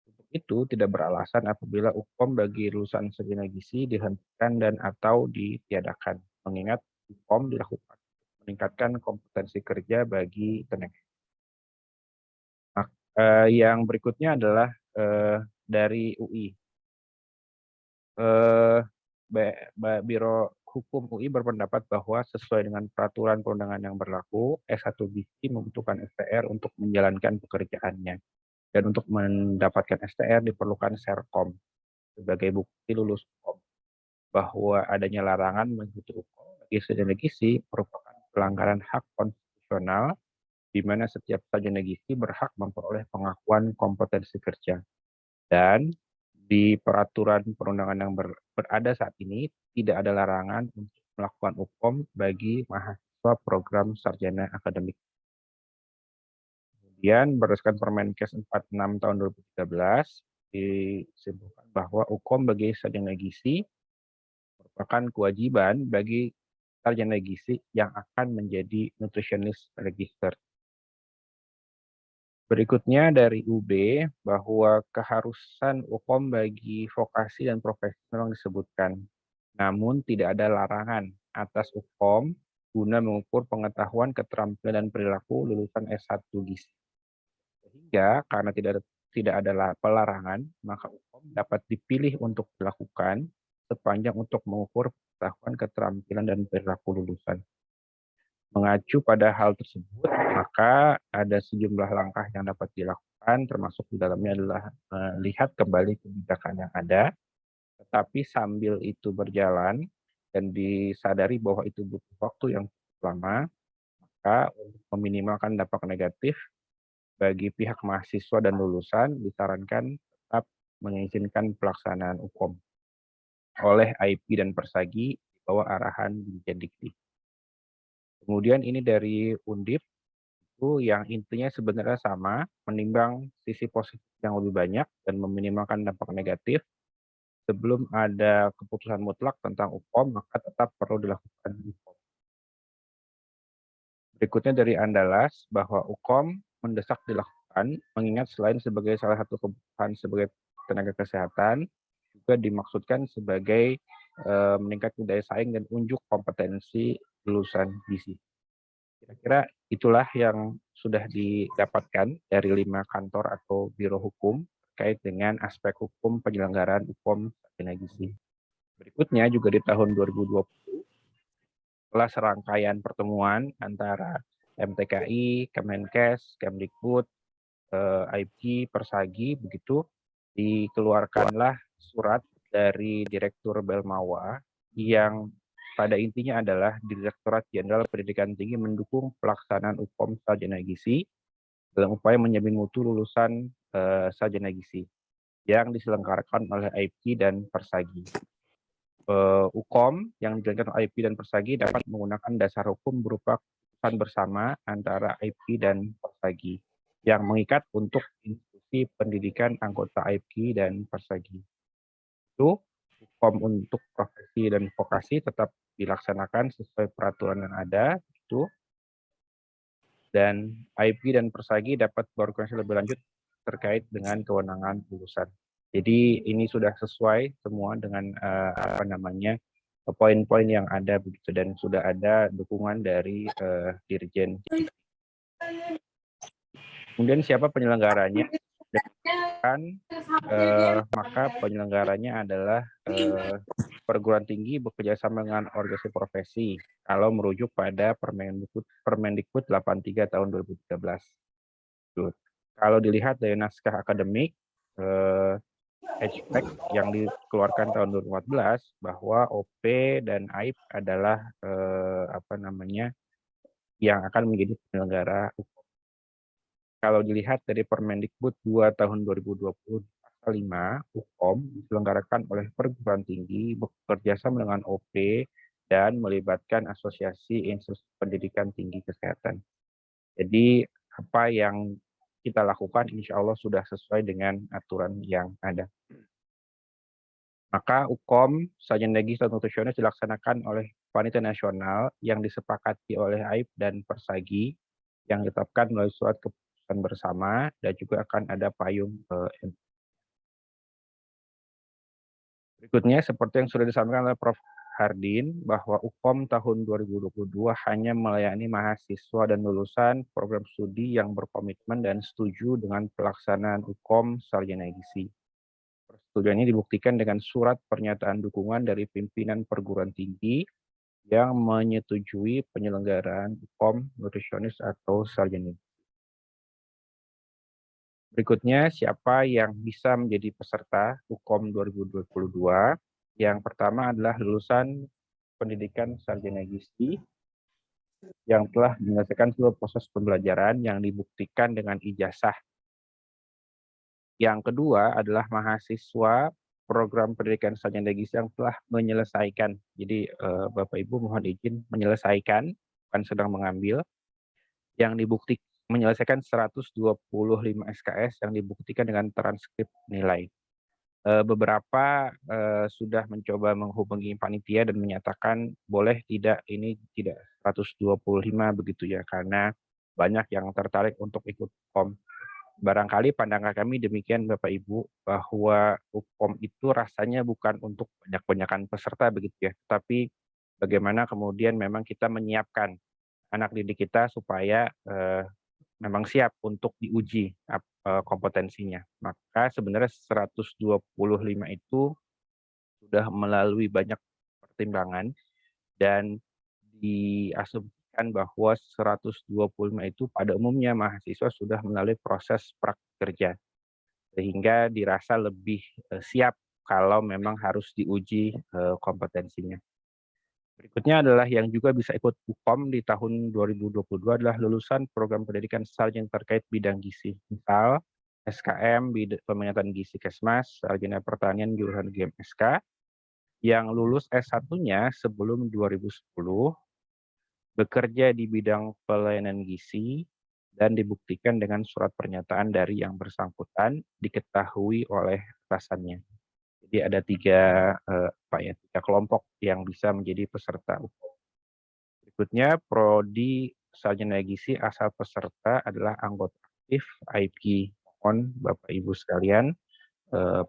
Untuk itu tidak beralasan apabila UKOM bagi lulusan sarjana gizi dihentikan dan atau ditiadakan, mengingat UKOM dilakukan meningkatkan kompetensi kerja bagi tenaga. Yang berikutnya adalah dari UI. Biro Hukum UI berpendapat bahwa sesuai dengan peraturan perundangan yang berlaku, S1 gizi membutuhkan STR untuk menjalankan pekerjaannya. Dan untuk mendapatkan STR diperlukan Serkom sebagai bukti lulus UKOM. Bahwa adanya larangan mengikuti UKOM bagi sarjana gizi merupakan pelanggaran hak konstitusional, di mana setiap sarjana gizi berhak memperoleh pengakuan kompetensi kerja. Dan di peraturan perundangan yang berada saat ini, tidak ada larangan untuk melakukan UKOM bagi mahasiswa program sarjana akademik. Kemudian berdasarkan Permenkes 46 tahun 2013, disebutkan bahwa UKOM bagi sarjana gizi merupakan kewajiban bagi sarjana gizi yang akan menjadi nutritionist register. Berikutnya dari UB bahwa keharusan UKOM bagi vokasi dan profesi memang disebutkan. Namun tidak ada larangan atas UKOM guna mengukur pengetahuan, keterampilan, dan perilaku lulusan S1 gizi. Sehingga karena tidak tidak ada pelarangan, maka UKOM dapat dipilih untuk dilakukan sepanjang untuk mengukur pengetahuan, keterampilan, dan perilaku lulusan. Mengacu pada hal tersebut, maka ada sejumlah langkah yang dapat dilakukan, termasuk di dalamnya adalah melihat kembali kebijakan yang ada, tetapi sambil itu berjalan dan disadari bahwa itu butuh waktu yang cukup lama, maka untuk meminimalkan dampak negatif bagi pihak mahasiswa dan lulusan disarankan tetap mengizinkan pelaksanaan UKOM oleh IP dan Persagi di bawah arahan Dikti. Kemudian ini dari Undip itu yang intinya sebenarnya sama, menimbang sisi positif yang lebih banyak dan meminimalkan dampak negatif. Sebelum ada keputusan mutlak tentang UKOM, maka tetap perlu dilakukan UKOM. Berikutnya dari Andalas, bahwa UKOM mendesak dilakukan, mengingat selain sebagai salah satu kebutuhan sebagai tenaga kesehatan, juga dimaksudkan sebagai meningkatkan daya saing dan unjuk kompetensi lulusan gizi. Kira-kira itulah yang sudah didapatkan dari 5 kantor atau biro hukum terkait dengan aspek hukum penyelenggaraan UKOM sarjana gizi. Berikutnya juga di tahun 2020, setelah serangkaian pertemuan antara MTKI, Kemenkes, Kemdikbud, IP, Persagi, begitu dikeluarkanlah surat dari Direktur Belmawa yang pada intinya adalah Direktorat Jenderal Pendidikan Tinggi mendukung pelaksanaan UKOM sarjana gizi dalam upaya menjamin mutu lulusan sarjana gizi yang diselenggarakan oleh IP dan Persagi. UKOM yang dijalankan IP dan Persagi dapat menggunakan dasar hukum berupa keputusan bersama antara IP dan Persagi yang mengikat untuk institusi pendidikan anggota IP dan Persagi. Itu UKOM untuk profesi dan vokasi tetap dilaksanakan sesuai peraturan yang ada, itu. Dan IP dan Persagi dapat berkoordinasi lebih lanjut terkait dengan kewenangan lulusan. Jadi ini sudah sesuai semua dengan poin-poin yang ada begitu, dan sudah ada dukungan dari Dirjen. Kemudian siapa penyelenggaranya? Maka penyelenggaranya adalah perguruan tinggi bekerjasama dengan organisasi profesi kalau merujuk pada Permendikbud 83 tahun 2013. Kalau dilihat dari naskah akademik, hashtag yang dikeluarkan tahun 2014 bahwa OP dan AIP adalah yang akan menjadi penyelenggara UKOM. Kalau dilihat dari Permendikbud 2 tahun 2020 pasal 5, UKOM diselenggarakan oleh perguruan tinggi bekerjasama dengan OP dan melibatkan asosiasi institusi pendidikan tinggi kesehatan. Jadi apa yang kita lakukan insya Allah sudah sesuai dengan aturan yang ada. Maka UKOM sarjana gizi dan nutrisionis dilaksanakan oleh panitia nasional yang disepakati oleh AIP dan Persagi yang ditetapkan melalui surat keputusan bersama, dan juga akan ada payung. Berikutnya seperti yang sudah disampaikan oleh Prof. Hardin, bahwa UKOM tahun 2022 hanya melayani mahasiswa dan lulusan program studi yang berkomitmen dan setuju dengan pelaksanaan UKOM sarjana gizi. Persetujuan ini dibuktikan dengan surat pernyataan dukungan dari pimpinan perguruan tinggi yang menyetujui penyelenggaraan UKOM nutrisionis atau sarjana gizi. Berikutnya, siapa yang bisa menjadi peserta UKOM 2022? Yang pertama adalah lulusan pendidikan sarjana gizi yang telah menyelesaikan seluruh proses pembelajaran yang dibuktikan dengan ijazah. Yang kedua adalah mahasiswa program pendidikan sarjana gizi yang telah menyelesaikan. Jadi Bapak Ibu mohon izin menyelesaikan, bukan sedang mengambil, yang dibuktikan menyelesaikan 125 SKS yang dibuktikan dengan transkrip nilai. Beberapa sudah mencoba menghubungi panitia dan menyatakan boleh tidak, ini tidak 125 begitu ya, karena banyak yang tertarik untuk ikut UKOM. Barangkali pandangan kami demikian Bapak Ibu, bahwa UKOM itu rasanya bukan untuk banyak-banyakan peserta begitu ya, tapi bagaimana kemudian memang kita menyiapkan anak didik kita supaya memang siap untuk diuji kompetensinya. Maka sebenarnya 125 itu sudah melalui banyak pertimbangan dan diasumsikan bahwa 125 itu pada umumnya mahasiswa sudah melalui proses prakerja, sehingga dirasa lebih siap kalau memang harus diuji kompetensinya. Berikutnya adalah yang juga bisa ikut UKOM di tahun 2022 adalah lulusan program pendidikan sarjana terkait bidang gizi. Misal SKM peminatan gizi Kesmas, sarjana pertanian jurusan GMSK, yang lulus S1-nya sebelum 2010, bekerja di bidang pelayanan gizi, dan dibuktikan dengan surat pernyataan dari yang bersangkutan diketahui oleh atasannya. Jadi ada tiga kelompok yang bisa menjadi peserta UKOM. Berikutnya, prodi sarjana gizi asal peserta adalah anggota aktif IP. Mohon Bapak Ibu sekalian,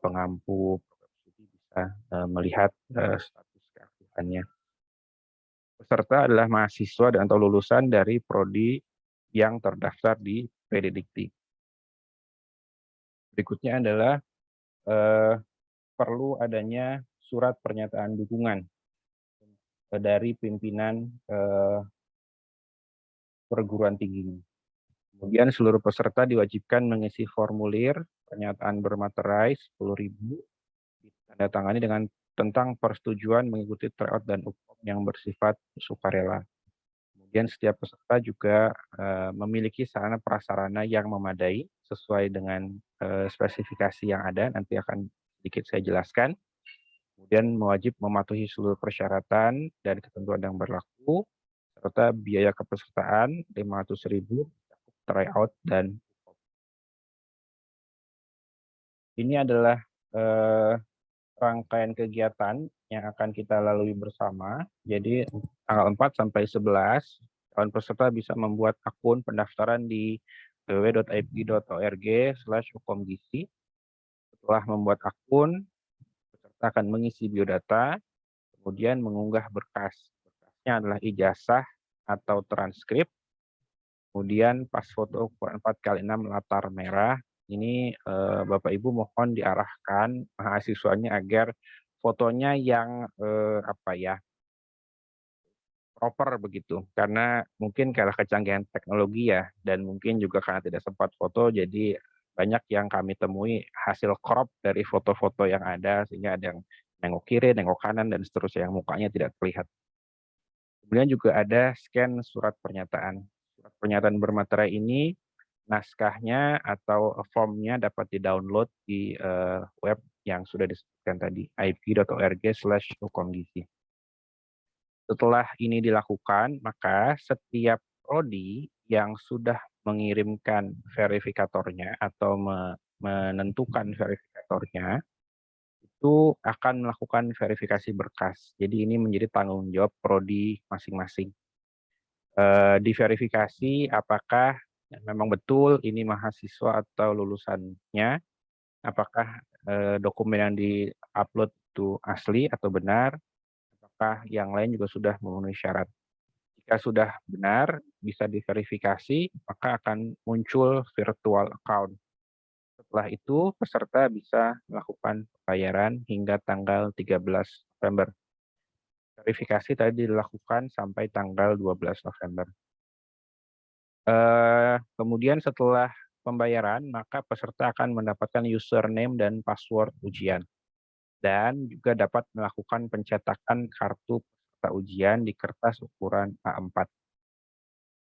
pengampu program studi bisa melihat status keaktifannya. Peserta adalah mahasiswa dan atau lulusan dari prodi yang terdaftar di PD Dikti. Berikutnya adalah perlu adanya surat pernyataan dukungan dari pimpinan perguruan tinggi. Kemudian seluruh peserta diwajibkan mengisi formulir pernyataan bermaterai 10.000 ditandatangani dengan tentang persetujuan mengikuti tryout dan UKOM yang bersifat sukarela. Kemudian setiap peserta juga memiliki sarana prasarana yang memadai sesuai dengan spesifikasi yang ada, nanti akan sedikit saya jelaskan. Kemudian wajib mematuhi seluruh persyaratan dan ketentuan yang berlaku, serta biaya kepesertaan 500.000 tryout dan UKOM. Ini adalah rangkaian kegiatan yang akan kita lalui bersama. Jadi tanggal 4 sampai 11 calon peserta bisa membuat akun pendaftaran di www.ip.org/ukomgizi. Setelah membuat akun, peserta akan mengisi biodata, kemudian mengunggah berkas. Berkasnya adalah ijazah atau transkrip, kemudian pas foto ukuran 4x6 latar merah. Ini Bapak Ibu mohon diarahkan mahasiswanya agar fotonya yang proper begitu, karena mungkin karena kecanggihan teknologi ya, dan mungkin juga karena tidak sempat foto, jadi banyak yang kami temui hasil crop dari foto-foto yang ada, sehingga ada yang nengok kiri, nengok kanan, dan seterusnya yang mukanya tidak terlihat. Kemudian juga ada scan surat pernyataan. Surat pernyataan bermaterai ini naskahnya atau formnya dapat di-download di web yang sudah disebutkan tadi, ip.org/ukomgizi. Setelah ini dilakukan, maka setiap prodi yang sudah mengirimkan verifikatornya atau menentukan verifikatornya, itu akan melakukan verifikasi berkas. Jadi ini menjadi tanggung jawab prodi masing-masing. Diverifikasi apakah memang betul ini mahasiswa atau lulusannya, apakah dokumen yang di-upload itu asli atau benar, apakah yang lain juga sudah memenuhi syarat. Jika sudah benar, bisa diverifikasi, maka akan muncul virtual account. Setelah itu, peserta bisa melakukan pembayaran hingga tanggal 13 November. Verifikasi tadi dilakukan sampai tanggal 12 November. Kemudian setelah pembayaran, maka peserta akan mendapatkan username dan password ujian. Dan juga dapat melakukan pencetakan kartu peserta ujian di kertas ukuran A4.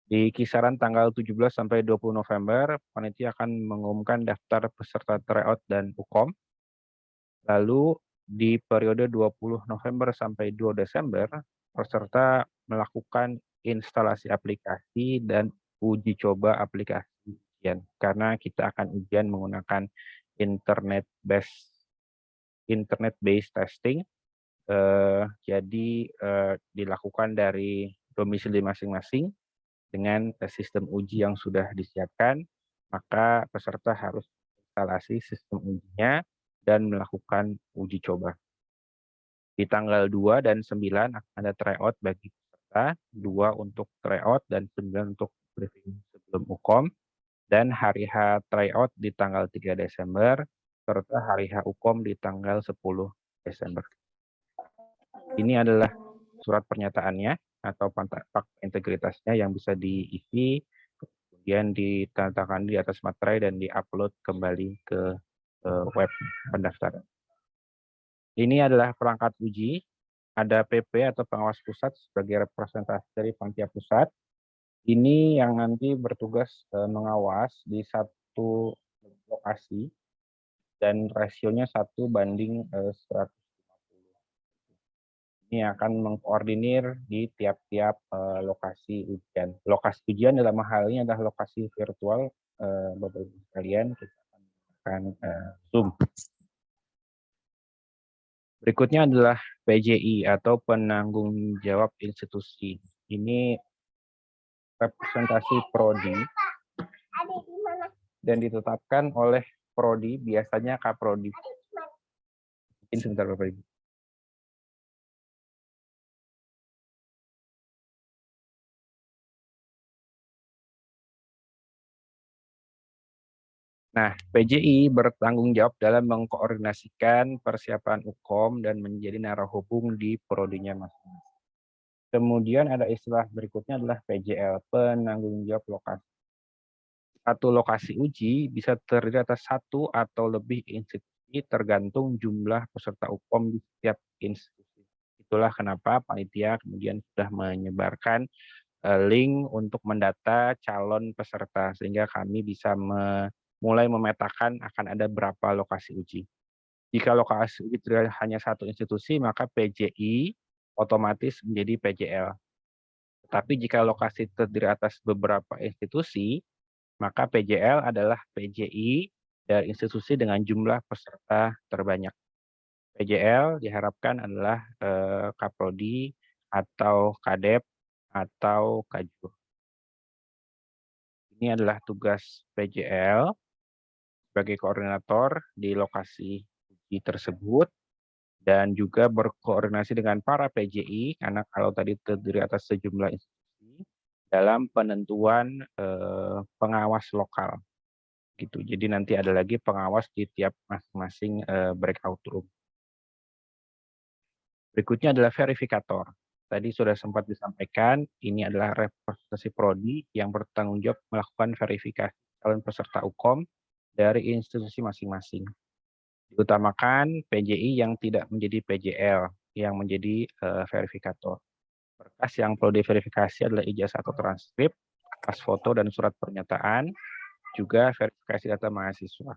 Di kisaran tanggal 17 sampai 20 November, panitia akan mengumumkan daftar peserta tryout dan UKOM. Lalu di periode 20 November sampai 2 Desember, peserta melakukan instalasi aplikasi dan uji coba aplikasi ujian, karena kita akan ujian menggunakan internet-based testing. Jadi dilakukan dari domisili masing-masing dengan sistem uji yang sudah disiapkan, maka peserta harus instalasi sistem ujinya dan melakukan uji coba. Di tanggal 2 dan 9 akan ada tryout bagi peserta, 2 untuk tryout dan 9 untuk briefing sebelum UKOM. dan hari H tryout di tanggal 3 Desember, serta hari H Ukom di tanggal 10 Desember. Ini adalah surat pernyataannya atau fakta integritasnya yang bisa diisi, kemudian ditandatangani di atas materai dan diupload kembali ke web pendaftaran. Ini adalah perangkat uji, ada PP atau pengawas pusat sebagai representasi dari panitia pusat. Ini yang nanti bertugas mengawas di satu lokasi dan rasionya 1:150. Ini akan mengkoordinir di tiap-tiap lokasi ujian. Lokasi ujian dalam hal ini adalah lokasi virtual, Bapak Ibu sekalian, kita akan Zoom. Berikutnya adalah PJI atau penanggung jawab institusi. Ini representasi prodi dan ditetapkan oleh prodi, biasanya Kaprodi. Mungkin sebentar Bapak Ibu. Nah, PJI bertanggung jawab dalam mengkoordinasikan persiapan UKOM dan menjadi narahubung di prodinya masing-masing. Kemudian ada istilah berikutnya adalah PJL, penanggung jawab lokasi. Satu lokasi uji bisa terdiri atas satu atau lebih institusi tergantung jumlah peserta UKOM di setiap institusi. Itulah kenapa panitia kemudian sudah menyebarkan link untuk mendata calon peserta sehingga kami bisa mulai memetakan akan ada berapa lokasi uji. Jika lokasi uji hanya satu institusi, maka PJI otomatis menjadi PJL. Tetapi jika lokasi terdiri atas beberapa institusi, maka PJL adalah PJI dari institusi dengan jumlah peserta terbanyak. PJL diharapkan adalah Kaprodi atau Kadep atau Kajur. Ini adalah tugas PJL sebagai koordinator di lokasi uji tersebut dan juga berkoordinasi dengan para PJI karena kalau tadi terdiri atas sejumlah institusi dalam penentuan pengawas lokal gitu. Jadi nanti ada lagi pengawas di tiap masing-masing breakout room. Berikutnya adalah verifikator. Tadi sudah sempat disampaikan, ini adalah representasi prodi yang bertanggung jawab melakukan verifikasi calon peserta UKOM dari institusi masing-masing. Diutamakan PJI yang tidak menjadi PJL, yang menjadi verifikator. Berkas yang perlu diverifikasi adalah ijazah atau transkrip, pas foto dan surat pernyataan, juga verifikasi data mahasiswa.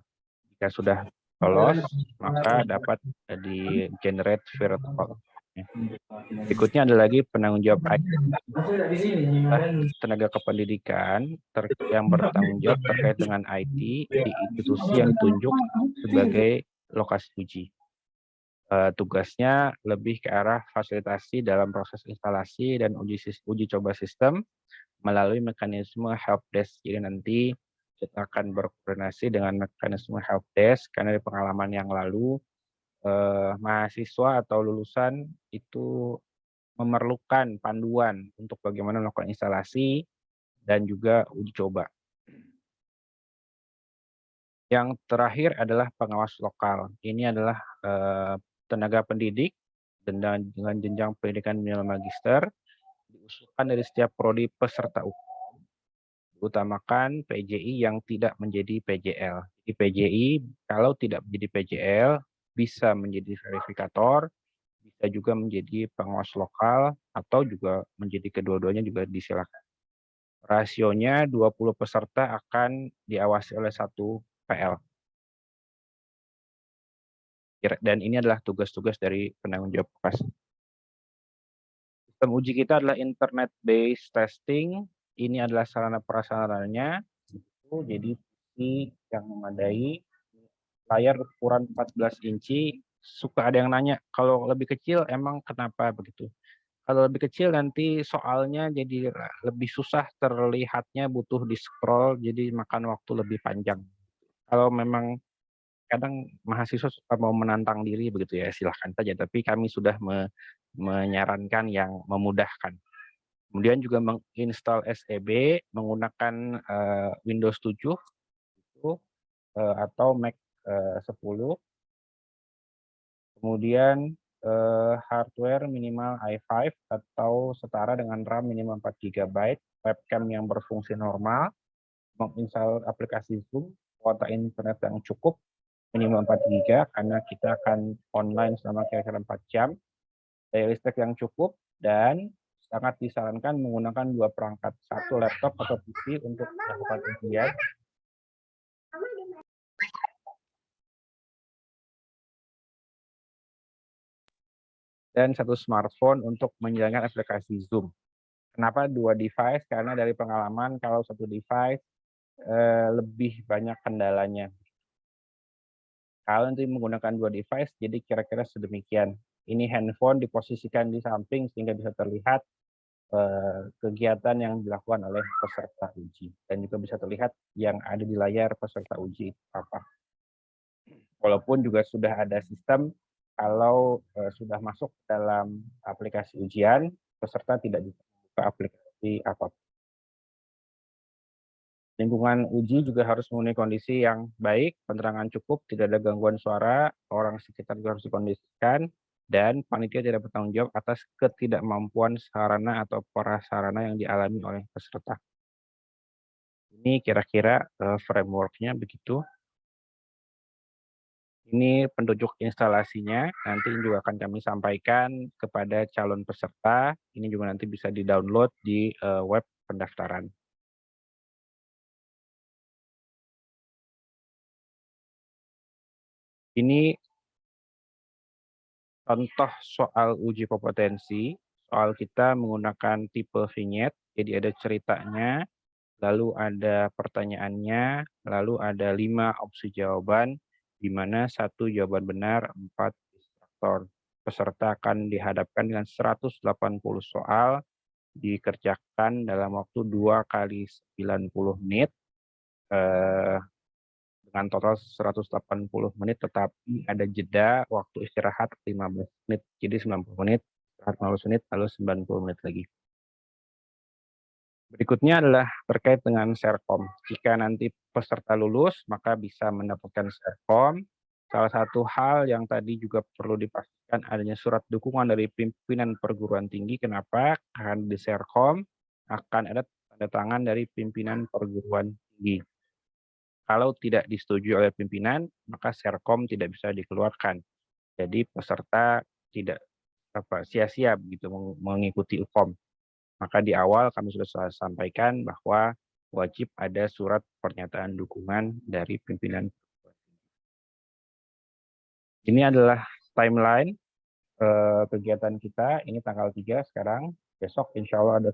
Jika sudah lolos, maka dapat di-generate virtual. Berikutnya ada lagi penanggung jawab tenaga kependidikan yang bertanggung jawab terkait dengan IT di institusi yang ditunjuk sebagai lokasi uji. Tugasnya lebih ke arah fasilitasi dalam proses instalasi dan uji coba sistem melalui mekanisme helpdesk. Jadi nanti kita akan berkoordinasi dengan mekanisme helpdesk karena di pengalaman yang lalu mahasiswa atau lulusan itu memerlukan panduan untuk bagaimana melakukan instalasi dan juga uji coba. Yang terakhir adalah pengawas lokal. Ini adalah tenaga pendidik dengan jenjang pendidikan minimal magister diusulkan dari setiap prodi peserta UKOM. Diutamakan PJI yang tidak menjadi PJL. Di PJI kalau tidak menjadi PJL bisa menjadi verifikator, bisa juga menjadi pengawas lokal atau juga menjadi kedua-duanya juga disilakan. Rasionya 20 peserta akan diawasi oleh 1 PL. Dan ini adalah tugas-tugas dari penanggung jawab lokasi. Sistem uji kita adalah internet-based testing. Ini adalah sarana prasarananya. Jadi ini yang memadai. Layar ukuran 14 inci. Suka ada yang nanya, kalau lebih kecil emang kenapa begitu? Kalau lebih kecil nanti soalnya jadi lebih susah terlihatnya, butuh di-scroll, jadi makan waktu lebih panjang. Kalau memang kadang mahasiswa suka mau menantang diri begitu ya, silahkan saja. Tapi kami sudah menyarankan yang memudahkan. Kemudian juga menginstal SEB menggunakan Windows 7 itu, atau Mac 10. Kemudian hardware minimal i5 atau setara dengan RAM minimal 4 GB, webcam yang berfungsi normal, menginstal aplikasi Zoom, kuota internet yang cukup minimal 4 GB karena kita akan online selama kira-kira 4 jam, daya listrik yang cukup, dan sangat disarankan menggunakan 2 perangkat, satu laptop atau PC untuk melakukan ujian, dan satu smartphone untuk menjalankan aplikasi Zoom. Kenapa 2 device? Karena dari pengalaman kalau satu device lebih banyak kendalanya. Kalau nanti menggunakan 2 device, jadi kira-kira sedemikian. Ini handphone diposisikan di samping sehingga bisa terlihat kegiatan yang dilakukan oleh peserta uji. Dan juga bisa terlihat yang ada di layar peserta uji itu apa. Walaupun juga sudah ada sistem, kalau sudah masuk dalam aplikasi ujian, peserta tidak bisa membuka aplikasi apapun. Lingkungan uji juga harus memenuhi kondisi yang baik, penerangan cukup, tidak ada gangguan suara, orang sekitar juga harus dikondisikan, dan panitia tidak bertanggung jawab atas ketidakmampuan sarana atau prasarana yang dialami oleh peserta. Ini kira-kira framework-nya begitu. Ini penunjuk instalasinya, nanti juga akan kami sampaikan kepada calon peserta. Ini juga nanti bisa di-download di web pendaftaran. Ini contoh soal uji kompetensi, soal kita menggunakan tipe vignette, jadi ada ceritanya, lalu ada pertanyaannya, lalu ada 5 opsi jawaban, di mana 1 jawaban benar, 4 distraktor. Peserta akan dihadapkan dengan 180 soal, dikerjakan dalam waktu 2 kali 90 menit, dengan total 180 menit, tetapi ada jeda waktu istirahat 15 menit. Jadi 90 menit, istirahat 15 menit, lalu 90 menit lagi. Berikutnya adalah terkait dengan Serkom. Jika nanti peserta lulus, maka bisa mendapatkan Serkom. Salah satu hal yang tadi juga perlu dipastikan adanya surat dukungan dari pimpinan perguruan tinggi. Kenapa? Karena di Serkom akan ada tanda tangan dari pimpinan perguruan tinggi. Kalau tidak disetujui oleh pimpinan, maka Serkom tidak bisa dikeluarkan. Jadi peserta tidak sia-sia begitu mengikuti UKOM. Maka di awal kami sudah sampaikan bahwa wajib ada surat pernyataan dukungan dari pimpinan. Ini adalah timeline kegiatan kita. Ini tanggal 3 sekarang. Besok insya Allah ada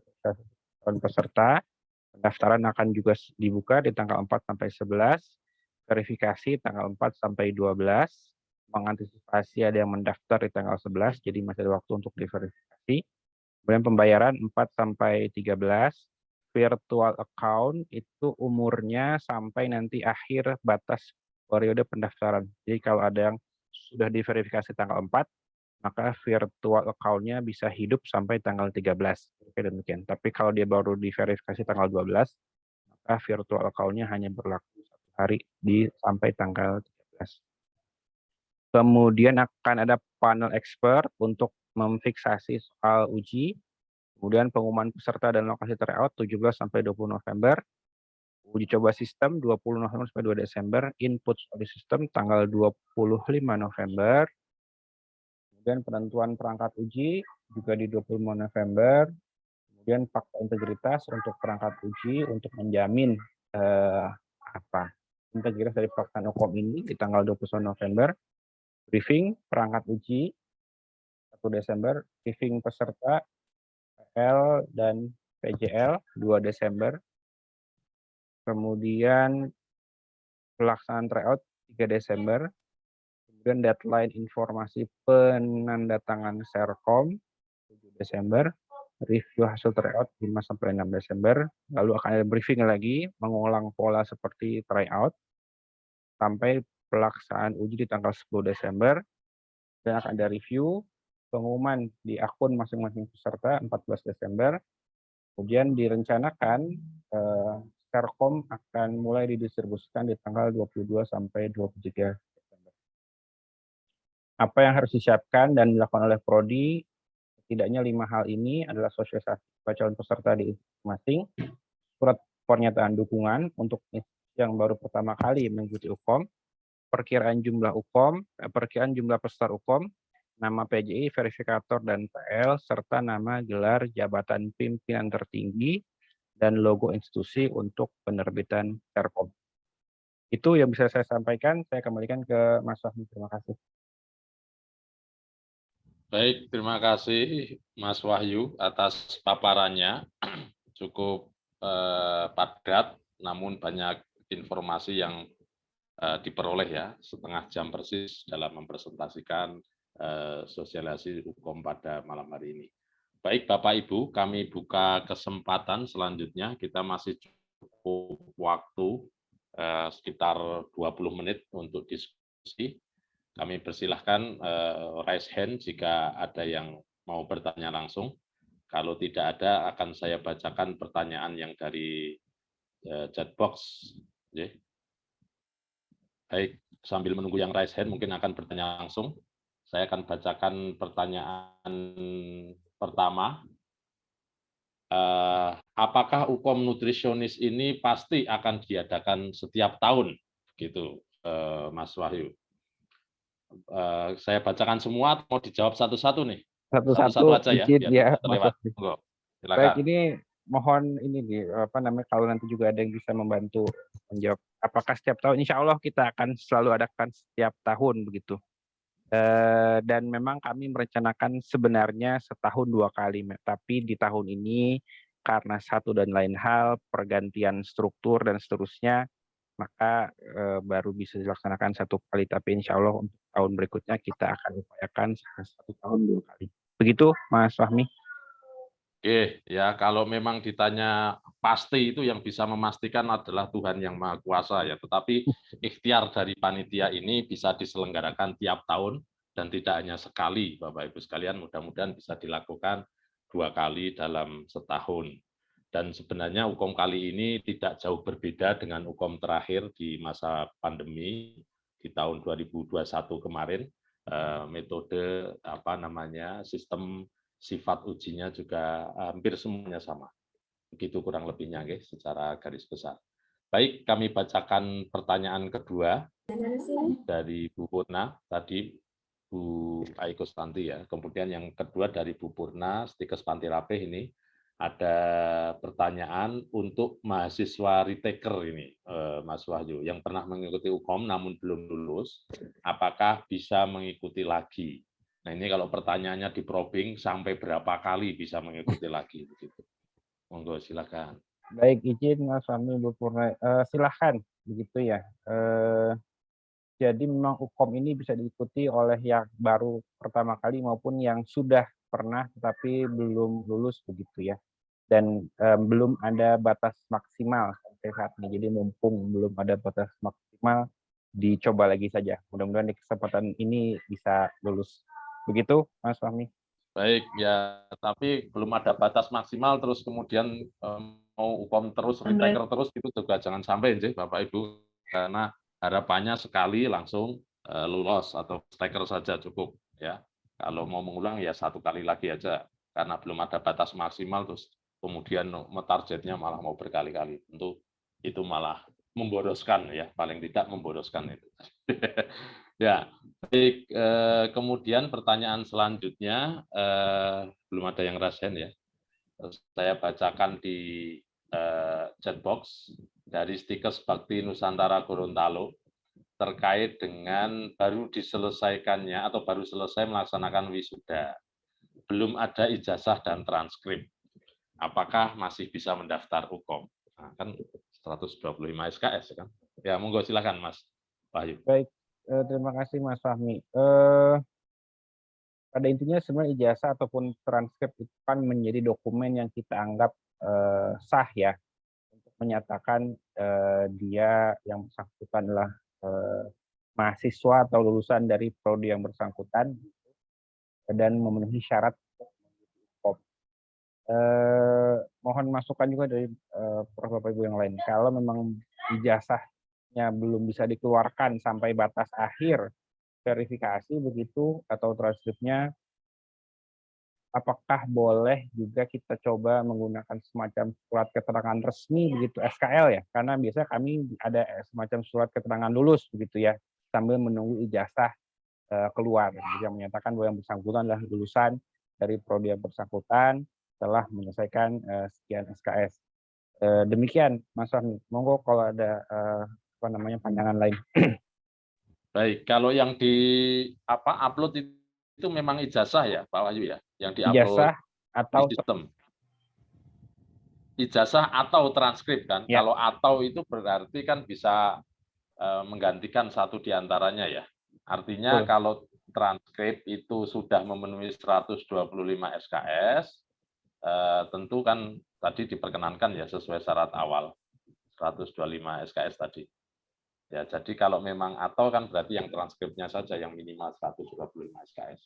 peserta. Pendaftaran akan juga dibuka di tanggal 4 sampai 11. Verifikasi tanggal 4 sampai 12. Mengantisipasi ada yang mendaftar di tanggal 11, jadi masih ada waktu untuk diverifikasi. Kemudian pembayaran 4 sampai 13. Virtual account itu umurnya sampai nanti akhir batas periode pendaftaran. Jadi kalau ada yang sudah diverifikasi tanggal 4, maka virtual account-nya bisa hidup sampai tanggal 13. Oke, demikian. Tapi kalau dia baru diverifikasi tanggal 12, maka virtual account-nya hanya berlaku 1 hari sampai tanggal 13. Kemudian akan ada panel expert untuk memfiksasi soal uji. Kemudian pengumuman peserta dan lokasi tryout 17 sampai 20 November. Uji coba sistem 20 November sampai 2 Desember. Input study system tanggal 25 November. Kemudian penentuan perangkat uji juga di 25 November. Kemudian fakta integritas untuk perangkat uji untuk menjamin integritas dari pelaksanaan UKOM ini di tanggal 21 November. Briefing perangkat uji 1 Desember. Briefing peserta PL dan PJL 2 Desember. Kemudian pelaksanaan tryout 3 Desember. Kemudian deadline informasi penandatangan Serkom 7 Desember. Review hasil tryout 5 sampai 6 Desember. Lalu akan ada briefing lagi mengulang pola seperti tryout sampai pelaksanaan uji di tanggal 10 Desember. Dan akan ada review pengumuman di akun masing-masing peserta 14 Desember. Kemudian direncanakan Serkom akan mulai didistribusikan di tanggal 22 sampai 23 September. Apa yang harus disiapkan dan dilakukan oleh Prodi? Setidaknya 5 hal ini adalah sosialisasi calon peserta di masing, surat pernyataan dukungan untuk yang baru pertama kali mengikuti UKOM, perkiraan jumlah perkiraan jumlah peserta UKOM, nama PJI, verifikator, dan PL, serta nama gelar jabatan pimpinan tertinggi dan logo institusi untuk penerbitan Serkom. Itu yang bisa saya sampaikan. Saya kembalikan ke Mas Fahmi. Terima kasih. Baik, terima kasih Mas Wahyu atas paparannya. Cukup padat, namun banyak informasi yang diperoleh ya, setengah jam persis dalam mempresentasikan sosialisasi hukum pada malam hari ini. Baik Bapak Ibu, kami buka kesempatan selanjutnya. Kita masih cukup waktu sekitar 20 menit untuk diskusi. Kami persilahkan raise hand jika ada yang mau bertanya langsung. Kalau tidak ada, akan saya bacakan pertanyaan yang dari chat box. Baik, sambil menunggu yang raise hand, mungkin akan bertanya langsung. Saya akan bacakan pertanyaan pertama. Apakah UKOM nutrisionis ini pasti akan diadakan setiap tahun? Gitu, Mas Wahyu. Saya bacakan semua, mau dijawab satu-satu nih. Satu-satu aja ya, biar terlewat. Silakan. Baik, ini mohon ini kalau nanti juga ada yang bisa membantu menjawab. Apakah setiap tahun? Insya Allah kita akan selalu adakan setiap tahun begitu. Dan memang kami merencanakan sebenarnya setahun 2 kali, tapi di tahun ini karena satu dan lain hal, pergantian struktur dan seterusnya, maka baru bisa dilaksanakan 1 kali, tapi insya Allah untuk tahun berikutnya kita akan upayakan 1 tahun 2 kali. Begitu, Mas Fahmi. Oke, ya kalau memang ditanya pasti, itu yang bisa memastikan adalah Tuhan Yang Maha Kuasa ya. Tetapi ikhtiar dari panitia ini bisa diselenggarakan tiap tahun dan tidak hanya sekali, Bapak Ibu sekalian. Mudah-mudahan bisa dilakukan 2 kali dalam setahun. Dan sebenarnya UKOM kali ini tidak jauh berbeda dengan UKOM terakhir di masa pandemi di tahun 2021 kemarin. Metode sistem sifat ujinya juga hampir semuanya sama. Begitu kurang lebihnya secara garis besar. Baik, kami bacakan pertanyaan kedua dari Bu Purna tadi, Bu Aiko Stanti ya. Kemudian yang kedua dari Bu Purna, Stikes Panti Rapih ini. Ada pertanyaan untuk mahasiswa retaker ini, Mas Wahyu, yang pernah mengikuti UKOM namun belum lulus, apakah bisa mengikuti lagi? Nah ini kalau pertanyaannya di probing, sampai berapa kali bisa mengikuti lagi? Begitu. Monggo silakan. Baik, izin Mas Fahmi, Bu Purna, silahkan begitu ya. Jadi memang UKOM ini bisa diikuti oleh yang baru pertama kali maupun yang sudah pernah tetapi belum lulus begitu ya. Dan belum ada batas maksimal sampai saat ini. Jadi mumpung belum ada batas maksimal, dicoba lagi saja. Mudah-mudahan di kesempatan ini bisa lulus. Begitu, Mas Fahmi. Baik, ya, tapi belum ada batas maksimal, terus kemudian mau UKOM terus, retaker terus, itu juga jangan sampai, Bapak Ibu. Karena harapannya sekali langsung lulus atau retaker saja cukup. Ya. Kalau mau mengulang, ya 1 kali lagi aja. Karena belum ada batas maksimal, terus kemudian targetnya malah mau berkali-kali, tentu itu malah memboroskan ya, paling tidak memboroskan itu. Ya, baik. Kemudian pertanyaan selanjutnya belum ada yang rasen ya. Saya bacakan di chat box dari Stikes Bakti Nusantara Gorontalo terkait dengan baru diselesaikannya atau baru selesai melaksanakan wisuda, belum ada ijazah dan transkrip. Apakah masih bisa mendaftar UKOM? Nah, kan 125 SKS kan? Ya, monggo silakan Mas Wahyu. Baik, terima kasih Mas Fahmi. Pada intinya sebenarnya ijazah ataupun transkrip itu kan menjadi dokumen yang kita anggap sah ya untuk menyatakan dia yang bersangkutan adalah mahasiswa atau lulusan dari prodi yang bersangkutan dan memenuhi syarat UKOM. mohon masukan juga dari Prof. Bapak Ibu yang lain. Kalau memang ijazahnya belum bisa dikeluarkan sampai batas akhir verifikasi begitu atau transkripnya, apakah boleh juga kita coba menggunakan semacam surat keterangan resmi begitu, SKL ya? Karena biasanya kami ada semacam surat keterangan lulus begitu ya, sambil menunggu ijazah keluar yang menyatakan bahwa yang bersangkutan adalah lulusan dari prodi yang bersangkutan telah menyelesaikan sekian SKS. Demikian Mas Fahmi, monggo kalau ada pandangan lain. Baik, kalau yang di upload itu memang ijazah ya, Pak Wahyu ya, yang diupload Ijazah atau di sistem. Ijazah atau transkrip kan? Ya. Kalau atau itu berarti kan bisa menggantikan satu di antaranya ya. Artinya kalau transkrip itu sudah memenuhi 125 SKS, tentu kan tadi diperkenankan ya sesuai syarat awal 125 SKS tadi. Ya, jadi kalau memang atau kan berarti yang transkripnya saja yang minimal 125 SKS.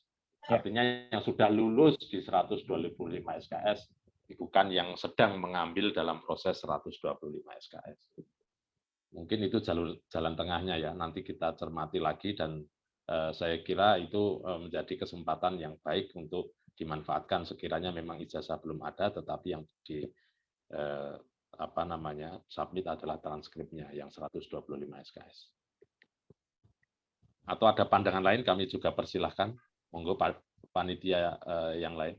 Artinya yang sudah lulus di 125 SKS bukan yang sedang mengambil dalam proses 125 SKS. Mungkin itu jalan tengahnya ya. Nanti kita cermati lagi dan saya kira itu menjadi kesempatan yang baik untuk dimanfaatkan sekiranya memang ijazah belum ada, tetapi yang di submit adalah transkripnya yang 125 SKS. Atau ada pandangan lain kami juga persilahkan, monggo panitia yang lain.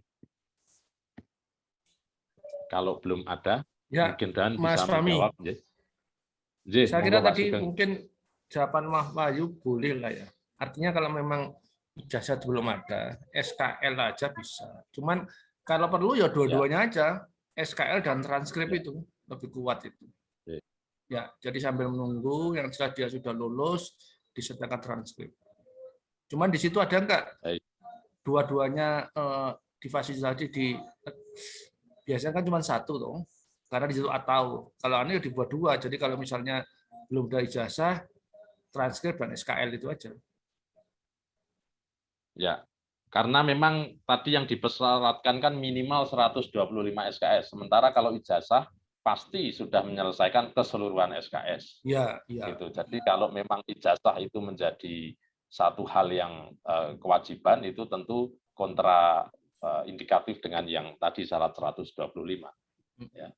Kalau belum ada, ya, mungkin Dan Mas bisa Fahmi. menjawab. Saya Monggo, kira Pak tadi Sugeng. mungkin jawaban Mas Wahyu boleh lah ya. Artinya kalau memang ijazah belum ada, SKL aja bisa. Cuman kalau perlu ya dua-duanya aja, SKL dan transkrip itu lebih kuat itu. Ya, jadi sambil menunggu yang jelas dia sudah lulus disertakan transkrip. Cuman di situ ada enggak dua-duanya difasilitasi di biasanya kan cuma satu dong. Karena di situ atau kalau ini dibuat dua. Jadi kalau misalnya belum ada ijazah, transkrip dan SKL itu aja. Ya, karena memang tadi yang dipersyaratkan kan minimal 125 SKS. Sementara kalau ijazah pasti sudah menyelesaikan keseluruhan SKS. Ya, ya. Gitu. Jadi kalau memang ijazah itu menjadi satu hal yang kewajiban, itu tentu kontra indikatif dengan yang tadi syarat 125. Ya.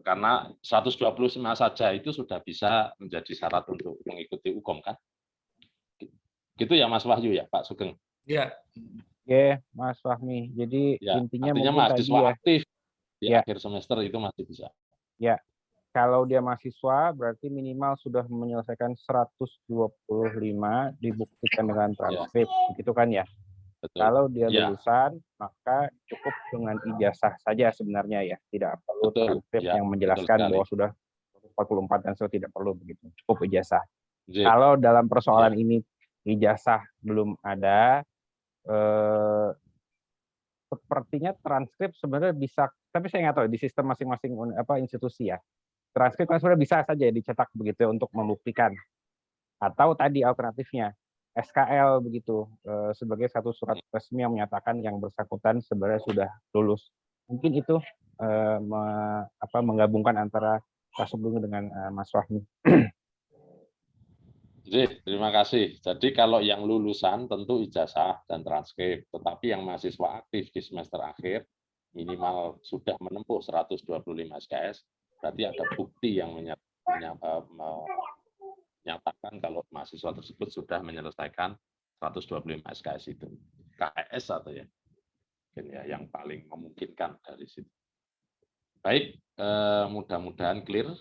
Karena 125 saja itu sudah bisa menjadi syarat untuk mengikuti UKOM kan? Gitu ya Mas Wahyu ya, Pak Sugeng. Ya. Oke, Mas Fahmi. Jadi Ya, intinya artinya mungkin mahasiswa tadi ya. aktif di Ya. akhir semester itu masih bisa. Ya, kalau dia mahasiswa berarti minimal sudah menyelesaikan 125 dibuktikan dengan transkrip, begitu kan ya? Betul. Kalau dia Ya. lulusan, maka cukup dengan ijazah saja sebenarnya ya, tidak perlu Betul. transkrip Ya, yang menjelaskan betul bahwa sudah 44 dan sudah tidak perlu begitu, cukup ijazah. J. Kalau dalam persoalan ini ijazah belum ada, sepertinya transkrip sebenarnya bisa, tapi saya nggak tahu di sistem masing-masing institusi ya. Transkrip kan sebenarnya bisa saja dicetak begitu ya, untuk membuktikan. Atau tadi alternatifnya SKL begitu sebagai satu surat resmi yang menyatakan yang bersangkutan sebenarnya sudah lulus. Mungkin itu menggabungkan antara Pak Sugeng dengan Mas Fahmi. Terima kasih. Jadi kalau yang lulusan tentu ijazah dan transkrip, tetapi yang mahasiswa aktif di semester akhir minimal sudah menempuh 125 SKS, berarti ada bukti yang menyatakan kalau mahasiswa tersebut sudah menyelesaikan 125 SKS itu. KS atau ya, mungkin ya yang paling memungkinkan dari situ. Baik, mudah-mudahan clear.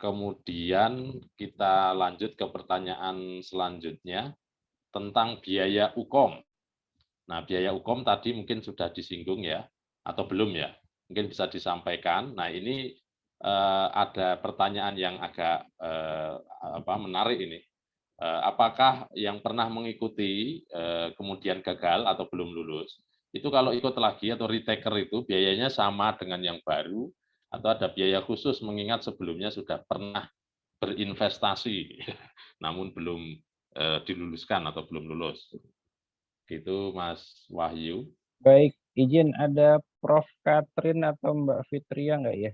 Kemudian kita lanjut ke pertanyaan selanjutnya tentang biaya UKOM. Nah, biaya UKOM tadi mungkin sudah disinggung ya, atau belum ya? Mungkin bisa disampaikan. Nah, ini ada pertanyaan yang agak menarik ini. Apakah yang pernah mengikuti kemudian gagal atau belum lulus, itu kalau ikut lagi atau retaker itu biayanya sama dengan yang baru, atau ada biaya khusus mengingat sebelumnya sudah pernah berinvestasi, namun belum diluluskan atau belum lulus. Gitu Mas Wahyu. Baik, Izin ada Prof. Katrin atau Mbak Fitria nggak ya?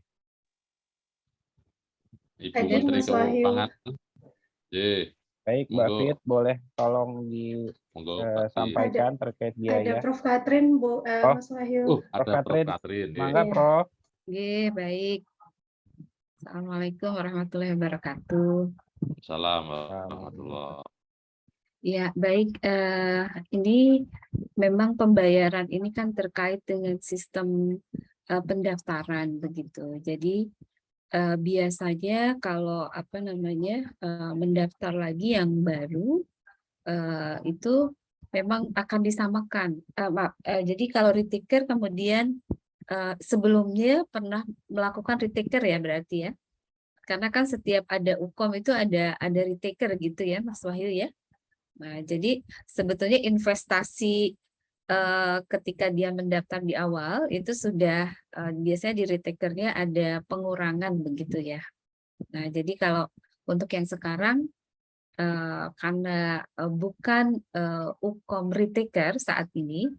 Ibu Ada, Menteri Mas Wahyu. Keuangan. Baik, Mbak Monggo. Fit, boleh tolong Monggo, Pak Fit. disampaikan terkait Ada biaya. Prof. Katrin, Bu, Oh. Mas Wahyu. Prof. Ada Prof. Katrin. Katrin. Mangga, Iya. Prof. Oke, baik. Assalamualaikum warahmatullahi wabarakatuh. Salam warahmatullahi. Ya, baik. Ini memang pembayaran ini kan terkait dengan sistem pendaftaran begitu. Jadi biasanya kalau mendaftar lagi yang baru itu memang akan disamakan. Jadi kalau retaker kemudian sebelumnya pernah melakukan retaker ya berarti ya. Karena kan setiap ada UKOM itu ada retaker gitu ya Mas Wahyu ya. Nah, jadi sebetulnya investasi ketika dia mendaftar di awal itu sudah biasanya di retakernya ada pengurangan begitu ya. Nah, jadi kalau untuk yang sekarang karena bukan UKOM retaker saat ini,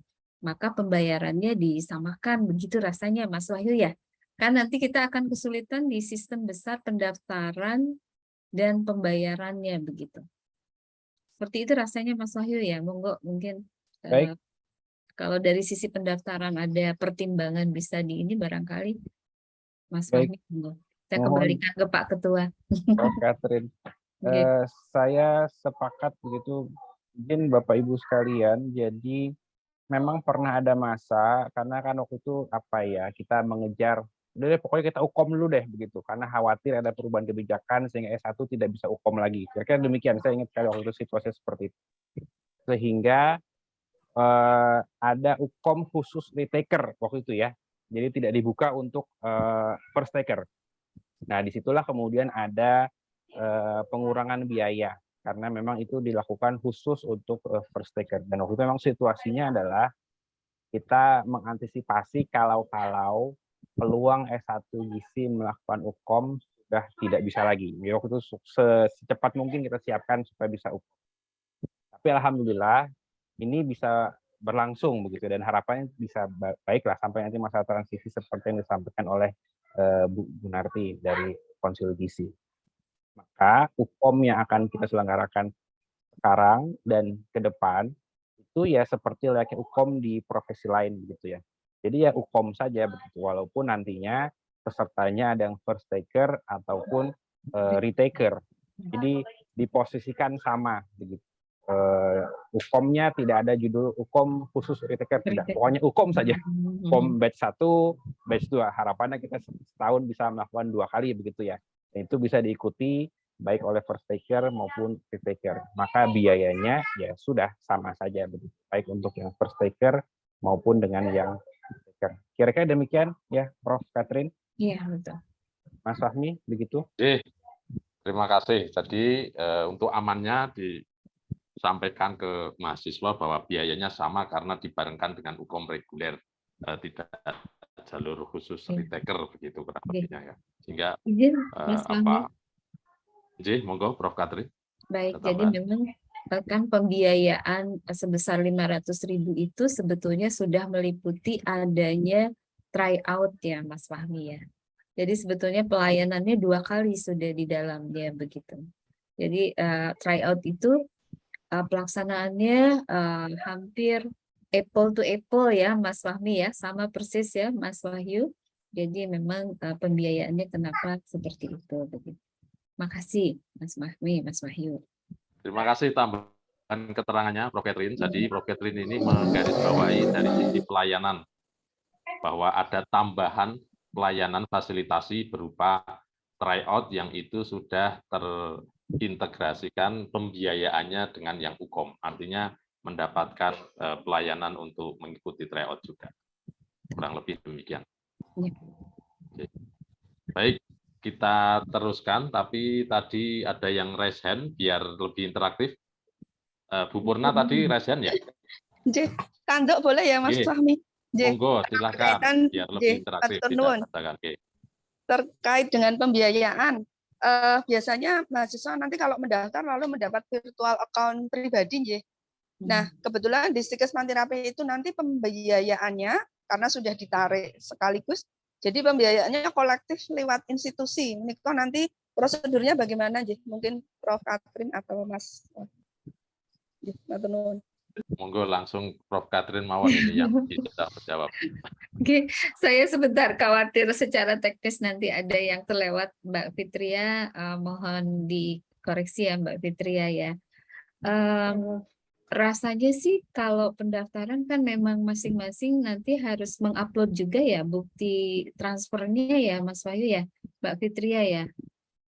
maka pembayarannya disamakan begitu rasanya Mas Wahyu ya. Kan nanti kita akan kesulitan di sistem besar pendaftaran dan pembayarannya begitu. Seperti itu rasanya Mas Wahyu ya. Monggo mungkin Baik. kalau dari sisi pendaftaran ada pertimbangan bisa di ini barangkali Mas Baik. Fahmi. Monggo. Saya Mohon. kembalikan ke Pak Ketua. Prof. Katrin. Oke. Saya sepakat begitu, izin Bapak Ibu sekalian. Jadi memang pernah ada masa karena kan waktu itu kita mengejar, udah deh pokoknya kita UKOM dulu deh begitu, karena khawatir ada perubahan kebijakan sehingga S1 tidak bisa UKOM lagi. Kira-kira demikian, saya ingat sekali waktu itu situasi seperti itu. Sehingga ada UKOM khusus retaker waktu itu ya, jadi tidak dibuka untuk first taker. Nah disitulah kemudian ada pengurangan biaya karena memang itu dilakukan khusus untuk first taker. Dan waktu itu memang situasinya adalah kita mengantisipasi kalau peluang S1 GISI melakukan UKOM sudah tidak bisa lagi. Jadi waktu itu secepat mungkin kita siapkan supaya bisa UKOM. Tapi alhamdulillah ini bisa berlangsung begitu dan harapannya bisa baiklah sampai nanti masa transisi seperti yang disampaikan oleh Bu Gunarti dari Konsil GISI. Maka UKOM yang akan kita selenggarakan sekarang dan ke depan itu ya seperti layaknya UKOM di profesi lain begitu ya. Jadi ya UKOM saja begitu, walaupun nantinya pesertanya ada yang first taker ataupun retaker. Jadi diposisikan sama begitu. UKOM-nya tidak ada judul UKOM khusus retaker, tidak. Pokoknya UKOM saja. UKOM batch 1, batch 2. Harapannya kita setahun bisa melakukan 2 kali begitu ya. Dan itu bisa diikuti baik oleh first taker maupun retaker. Maka biayanya ya sudah sama saja begitu. Baik untuk yang first taker maupun dengan yang retaker. Kira-kira demikian ya Prof. Katrin? Iya, betul. Mas Fahmi, begitu? Terima kasih. Jadi untuk amannya disampaikan ke mahasiswa bahwa biayanya sama karena dibarengkan dengan UKOM reguler, tidak jalur khusus retaker begitu kurang lebihnya ya. Sehingga Izin, Mas Fahmi. monggo Prof. Katrin. Baik, jadi memang kan pembiayaan sebesar 500.000 itu sebetulnya sudah meliputi adanya tryout ya Mas Fahmi ya. Jadi sebetulnya pelayanannya 2 kali sudah di dalamnya begitu. Jadi tryout itu pelaksanaannya hampir apple to apple ya Mas Fahmi ya, sama persis ya Mas Wahyu. Jadi memang pembiayaannya kenapa seperti itu begitu. Makasih Mas Fahmi, Mas Wahyu. Terima kasih tambahan keterangannya Prof. Katrin. Jadi Prof. Katrin ini menggarisbawahi dari sisi pelayanan bahwa ada tambahan pelayanan fasilitasi berupa tryout yang itu sudah terintegrasikan pembiayaannya dengan yang UKOM. Artinya mendapatkan pelayanan untuk mengikuti tryout juga. Kurang lebih demikian. Oke. Baik, kita teruskan, tapi tadi ada yang raise hand biar lebih interaktif. Bu Purna tadi raise hand ya? Kandok boleh ya Mas Fahmi? Monggo, silakan biar lebih interaktif. Terkait dengan pembiayaan, biasanya mahasiswa nanti kalau mendaftar lalu mendapat virtual account pribadi, Nah, kebetulan di Stikes Mantirapi itu nanti pembiayaannya karena sudah ditarik sekaligus, jadi pembiayaannya kolektif lewat institusi. Niko nanti prosedurnya bagaimana, Jih? Mungkin Prof. Katrin atau Mas. Matur nuwun. Monggo langsung Prof. Katrin mawon ini yang bisa menjawab. Oke, saya sebentar khawatir secara teknis nanti ada yang terlewat, Mbak Fitria. Mohon dikoreksi ya Mbak Fitria ya. Rasanya sih kalau pendaftaran kan memang masing-masing nanti harus mengupload juga ya bukti transfernya ya Mas Wahyu ya, Mbak Fitria ya.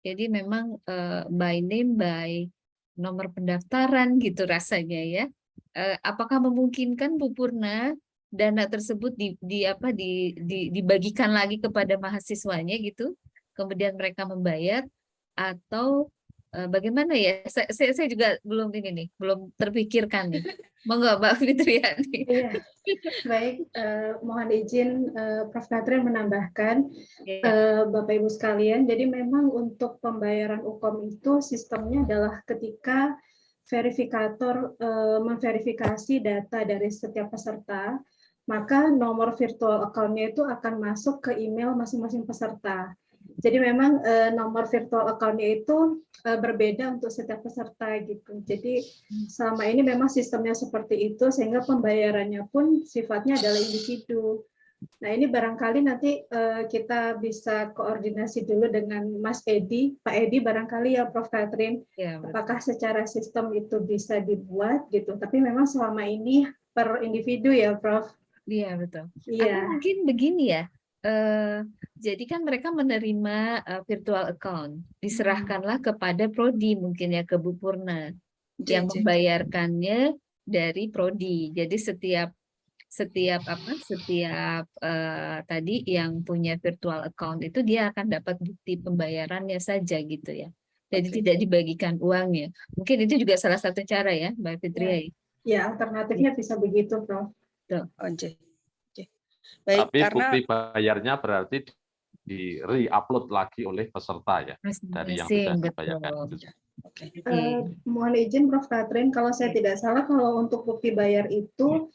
Jadi memang by name, by nomor pendaftaran gitu rasanya ya. Apakah memungkinkan Bu Purna dana tersebut dibagikan lagi kepada mahasiswanya gitu, kemudian mereka membayar, atau bagaimana ya? Saya juga belum belum terpikirkan nih. Monggo Mbak Fitriani. Iya, baik. Mohon izin Prof. Katrin menambahkan, Bapak Ibu sekalian. Jadi memang untuk pembayaran UKOM itu sistemnya adalah ketika verifikator memverifikasi data dari setiap peserta, maka nomor virtual account-nya itu akan masuk ke email masing-masing peserta. Jadi memang nomor virtual account-nya itu berbeda untuk setiap peserta gitu. Jadi selama ini memang sistemnya seperti itu sehingga pembayarannya pun sifatnya adalah individu. Nah ini barangkali nanti kita bisa koordinasi dulu dengan Mas Edi, Pak Edi barangkali ya Prof. Katrin, apakah secara sistem itu bisa dibuat gitu. Tapi memang selama ini per individu ya Prof. Iya betul. Iya. Atau mungkin begini ya. Jadi kan mereka menerima virtual account, diserahkanlah kepada Prodi mungkin ya, ke Bu Purna yang membayarkannya dari Prodi. Jadi setiap tadi yang punya virtual account itu dia akan dapat bukti pembayarannya saja gitu ya. Jadi tidak dibagikan uangnya. Mungkin itu juga salah satu cara ya, Mbak Fitria. Ya, alternatifnya bisa begitu, Prof. Baik, tapi karena bukti bayarnya berarti di re-upload lagi oleh peserta ya, dari yang sudah dibayarkan. Mohon izin Prof. Katrin, kalau saya tidak salah, kalau untuk bukti bayar itu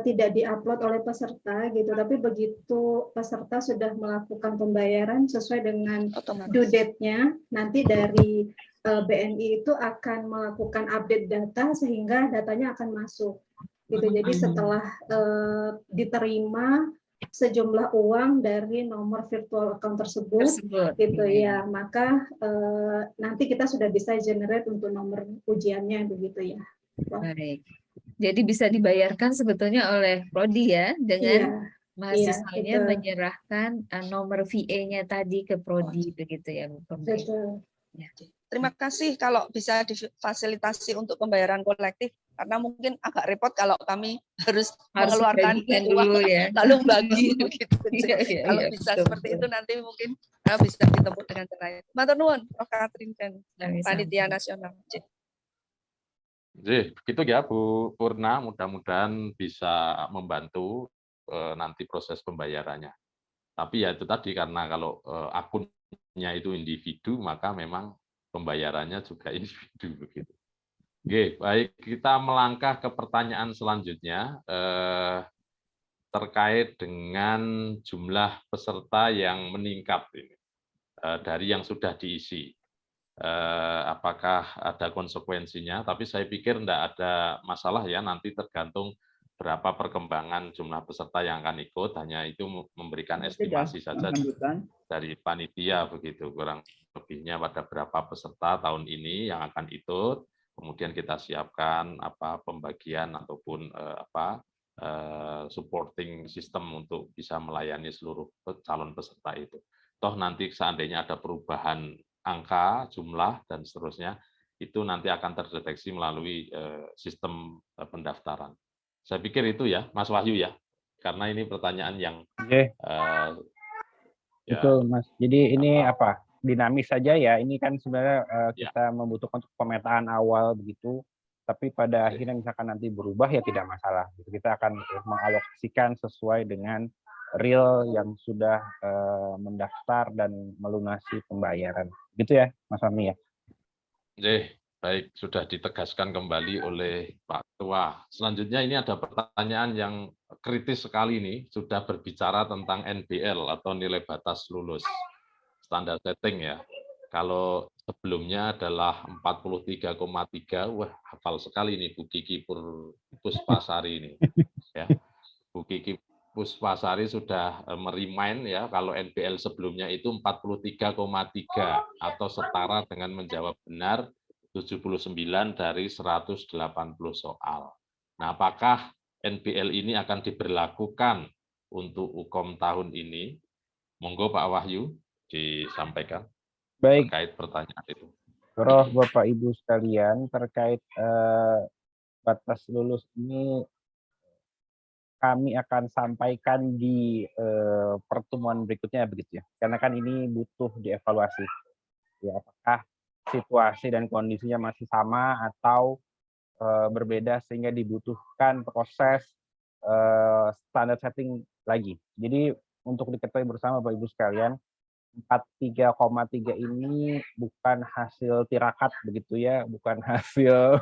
tidak diupload oleh peserta gitu, tapi begitu peserta sudah melakukan pembayaran sesuai dengan due date-nya, nanti dari BNI itu akan melakukan update data sehingga datanya akan masuk. Gitu. Jadi setelah diterima sejumlah uang dari nomor virtual account tersebut, gitu ya, maka nanti kita sudah bisa generate untuk nomor ujiannya begitu ya. Baik. Jadi bisa dibayarkan sebetulnya oleh Prodi ya, dengan mahasiswanya menyerahkan nomor VA-nya tadi ke Prodi begitu ya, Bu. Betul. Terima kasih kalau bisa difasilitasi untuk pembayaran kolektif, karena mungkin agak repot kalau kami harus mengeluarkan dulu ya, lalu bagi begitu. Kalau iya, bisa betul, seperti itu nanti mungkin bisa ditempuh dengan cara lain. Matur nuwun Prof. Katrin dan Panitia Nasional. Begitu ya Bu Purna, mudah-mudahan bisa membantu nanti proses pembayarannya. Tapi ya itu tadi, karena kalau akunnya itu individu, maka memang pembayarannya juga individu begitu. Oke, baik, kita melangkah ke pertanyaan selanjutnya terkait dengan jumlah peserta yang meningkat ini dari yang sudah diisi. Apakah ada konsekuensinya? Tapi saya pikir tidak ada masalah ya, nanti tergantung berapa perkembangan jumlah peserta yang akan ikut, hanya itu memberikan estimasi saja dari panitia begitu, kurang lebihnya pada berapa peserta tahun ini yang akan ikut, kemudian kita siapkan pembagian ataupun supporting system untuk bisa melayani seluruh calon peserta itu. Toh nanti seandainya ada perubahan angka, jumlah, dan seterusnya, itu nanti akan terdeteksi melalui sistem pendaftaran. Saya pikir itu ya, Mas Wahyu ya, karena ini pertanyaan yang betul, Mas. Jadi ini dinamis saja ya. Ini kan sebenarnya kita membutuhkan pemetaan awal begitu, tapi pada akhirnya misalkan nanti berubah ya tidak masalah. Kita akan mengalokasikan sesuai dengan real yang sudah mendaftar dan melunasi pembayaran. Gitu ya, Mas Fahmi ya? Baik, sudah ditegaskan kembali oleh Pak Ketua. Selanjutnya ini ada pertanyaan yang kritis sekali nih, sudah berbicara tentang NBL atau nilai batas lulus standar setting ya. Kalau sebelumnya adalah 43,3, wah hafal sekali nih Bu Kiki Puspasari ini. Ya, Bu Kiki Puspasari sudah merimain ya kalau NBL sebelumnya itu 43,3 atau setara dengan menjawab benar 79 dari 180 soal. Nah, apakah NBL ini akan diberlakukan untuk UKOM tahun ini? Monggo Pak Wahyu disampaikan Baik, terkait pertanyaan itu. Prof, Bapak Ibu sekalian, terkait batas lulus ini kami akan sampaikan di pertemuan berikutnya begitu ya. Karena kan ini butuh dievaluasi. Ya, apakah situasi dan kondisinya masih sama atau berbeda sehingga dibutuhkan proses standar setting lagi. Jadi untuk diketahui bersama Bapak Ibu sekalian, 43,3 ini bukan hasil tirakat begitu ya, bukan hasil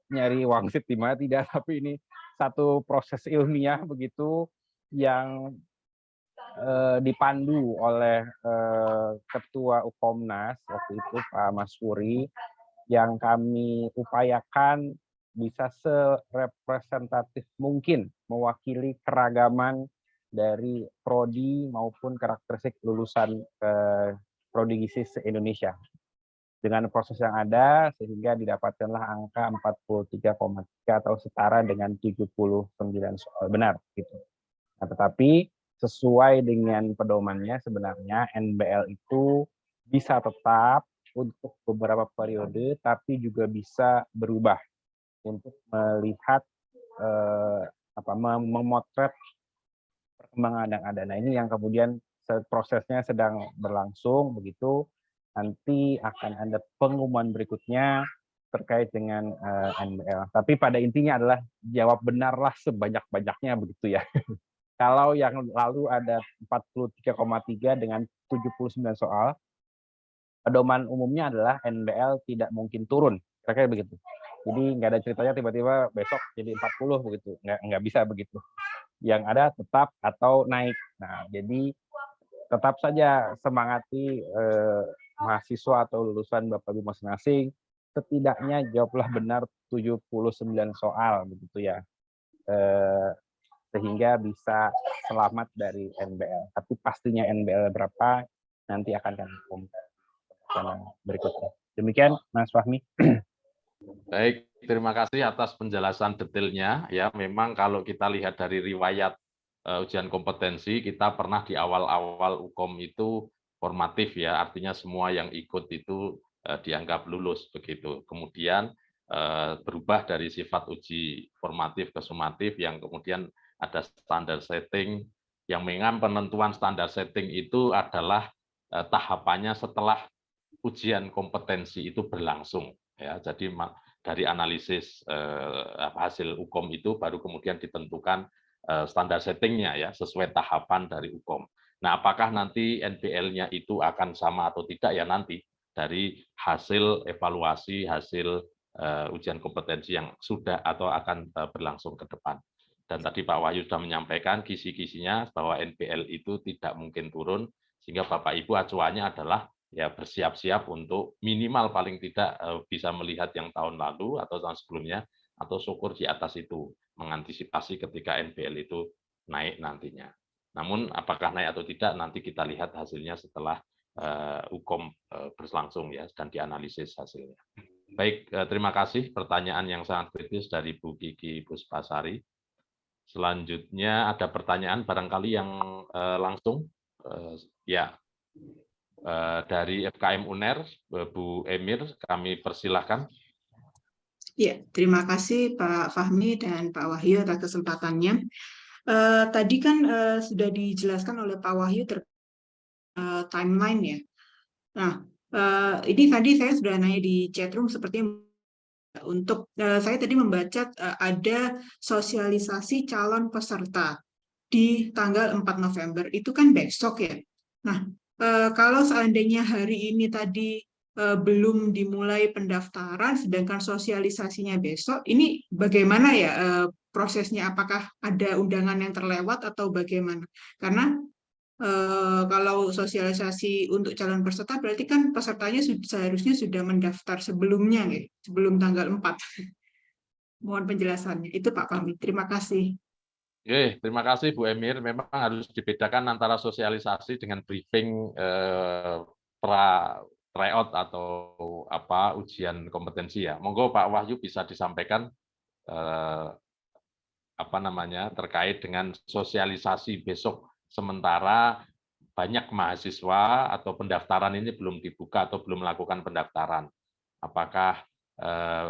nyari wangsit di mana, tidak, tapi ini satu proses ilmiah begitu yang dipandu oleh Ketua Ukomnas waktu itu Pak Mas Puri, yang kami upayakan bisa serepresentatif mungkin mewakili keragaman dari prodi maupun karakteristik lulusan prodi gizi se-Indonesia. Dengan proses yang ada sehingga didapatkanlah angka 43,3 atau setara dengan 79 soal benar gitu. Nah, tetapi sesuai dengan pedomannya sebenarnya NBL itu bisa tetap untuk beberapa periode, tapi juga bisa berubah untuk melihat memotret perkembangan yang ada. Nah, ini yang kemudian prosesnya sedang berlangsung begitu. Nanti akan ada pengumuman berikutnya terkait dengan NBL. Tapi pada intinya adalah jawab benarlah sebanyak-banyaknya begitu ya. Kalau yang lalu ada 43,3 dengan 79 soal, pedoman umumnya adalah NBL tidak mungkin turun, kira-kira begitu. Jadi nggak ada ceritanya tiba-tiba besok jadi 40 begitu, nggak bisa begitu. Yang ada tetap atau naik. Nah, jadi tetap saja semangati mahasiswa atau lulusan Bapak Ibu masing-masing, setidaknya jawablah benar 79 soal begitu ya. Sehingga bisa selamat dari NBL. Tapi pastinya NBL berapa nanti akan kami umumkan berikutnya. Demikian Mas Fahmi. Baik, terima kasih atas penjelasan detailnya. Ya, memang kalau kita lihat dari riwayat ujian kompetensi, kita pernah di awal-awal UKOM itu formatif ya, artinya semua yang ikut itu dianggap lulus begitu. Kemudian berubah dari sifat uji formatif ke sumatif yang kemudian ada standar setting, yang memang penentuan standar setting itu adalah tahapannya setelah ujian kompetensi itu berlangsung. Ya, jadi dari analisis hasil UKOM itu baru kemudian ditentukan standar settingnya ya sesuai tahapan dari UKOM. Nah, apakah nanti NBL-nya itu akan sama atau tidak ya nanti dari hasil evaluasi hasil ujian kompetensi yang sudah atau akan berlangsung ke depan. Dan tadi Pak Wahyu sudah menyampaikan kisi-kisinya bahwa NBL itu tidak mungkin turun, sehingga Bapak Ibu acuannya adalah ya bersiap-siap untuk minimal paling tidak bisa melihat yang tahun lalu atau tahun sebelumnya, atau syukur di atas itu, mengantisipasi ketika NBL itu naik nantinya. Namun apakah naik atau tidak nanti kita lihat hasilnya setelah UKOM berlangsung ya dan dianalisis hasilnya. Baik, terima kasih pertanyaan yang sangat kritis dari Bu Kiki Puspasari. Selanjutnya ada pertanyaan barangkali yang langsung ya dari FKM UNER, Bu Emir, kami persilahkan. Ya, terima kasih Pak Fahmi dan Pak Wahyu atas kesempatannya. Tadi kan sudah dijelaskan oleh Pak Wahyu timeline ya. Nah, ini tadi saya sudah nanya di chatroom sepertinya untuk saya tadi membaca ada sosialisasi calon peserta di tanggal 4 November, itu kan besok ya. Nah, kalau seandainya hari ini tadi belum dimulai pendaftaran, sedangkan sosialisasinya besok. Ini bagaimana ya prosesnya? Apakah ada undangan yang terlewat atau bagaimana? Karena kalau sosialisasi untuk calon peserta berarti kan pesertanya seharusnya sudah mendaftar sebelumnya, ya, sebelum tanggal 4. Mohon penjelasannya. Itu Pak Fahmi. Terima kasih. Oke, terima kasih Bu Emir. Memang harus dibedakan antara sosialisasi dengan briefing tryout atau ujian kompetensi ya. Monggo Pak Wahyu bisa disampaikan terkait dengan sosialisasi besok, sementara banyak mahasiswa atau pendaftaran ini belum dibuka atau belum melakukan pendaftaran. Apakah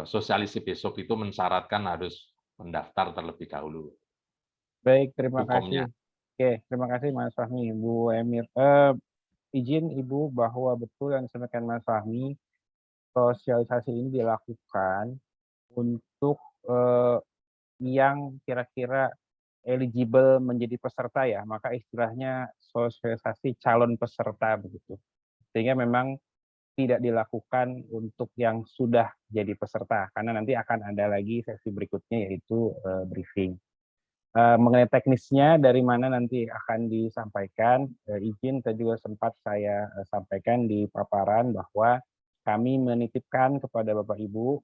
sosialisasi besok itu mensyaratkan harus mendaftar terlebih dahulu? Baik, terima Hukumnya. kasih. Oke, terima kasih Mas Fahmi, Bu Emir. Izin Ibu bahwa betul yang disampaikan Mas Fahmi, sosialisasi ini dilakukan untuk yang kira-kira eligible menjadi peserta ya, maka istilahnya sosialisasi calon peserta begitu. Sehingga memang tidak dilakukan untuk yang sudah jadi peserta, karena nanti akan ada lagi sesi berikutnya yaitu briefing. Mengenai teknisnya dari mana nanti akan disampaikan, izin tadi juga sempat saya sampaikan di paparan bahwa kami menitipkan kepada Bapak Ibu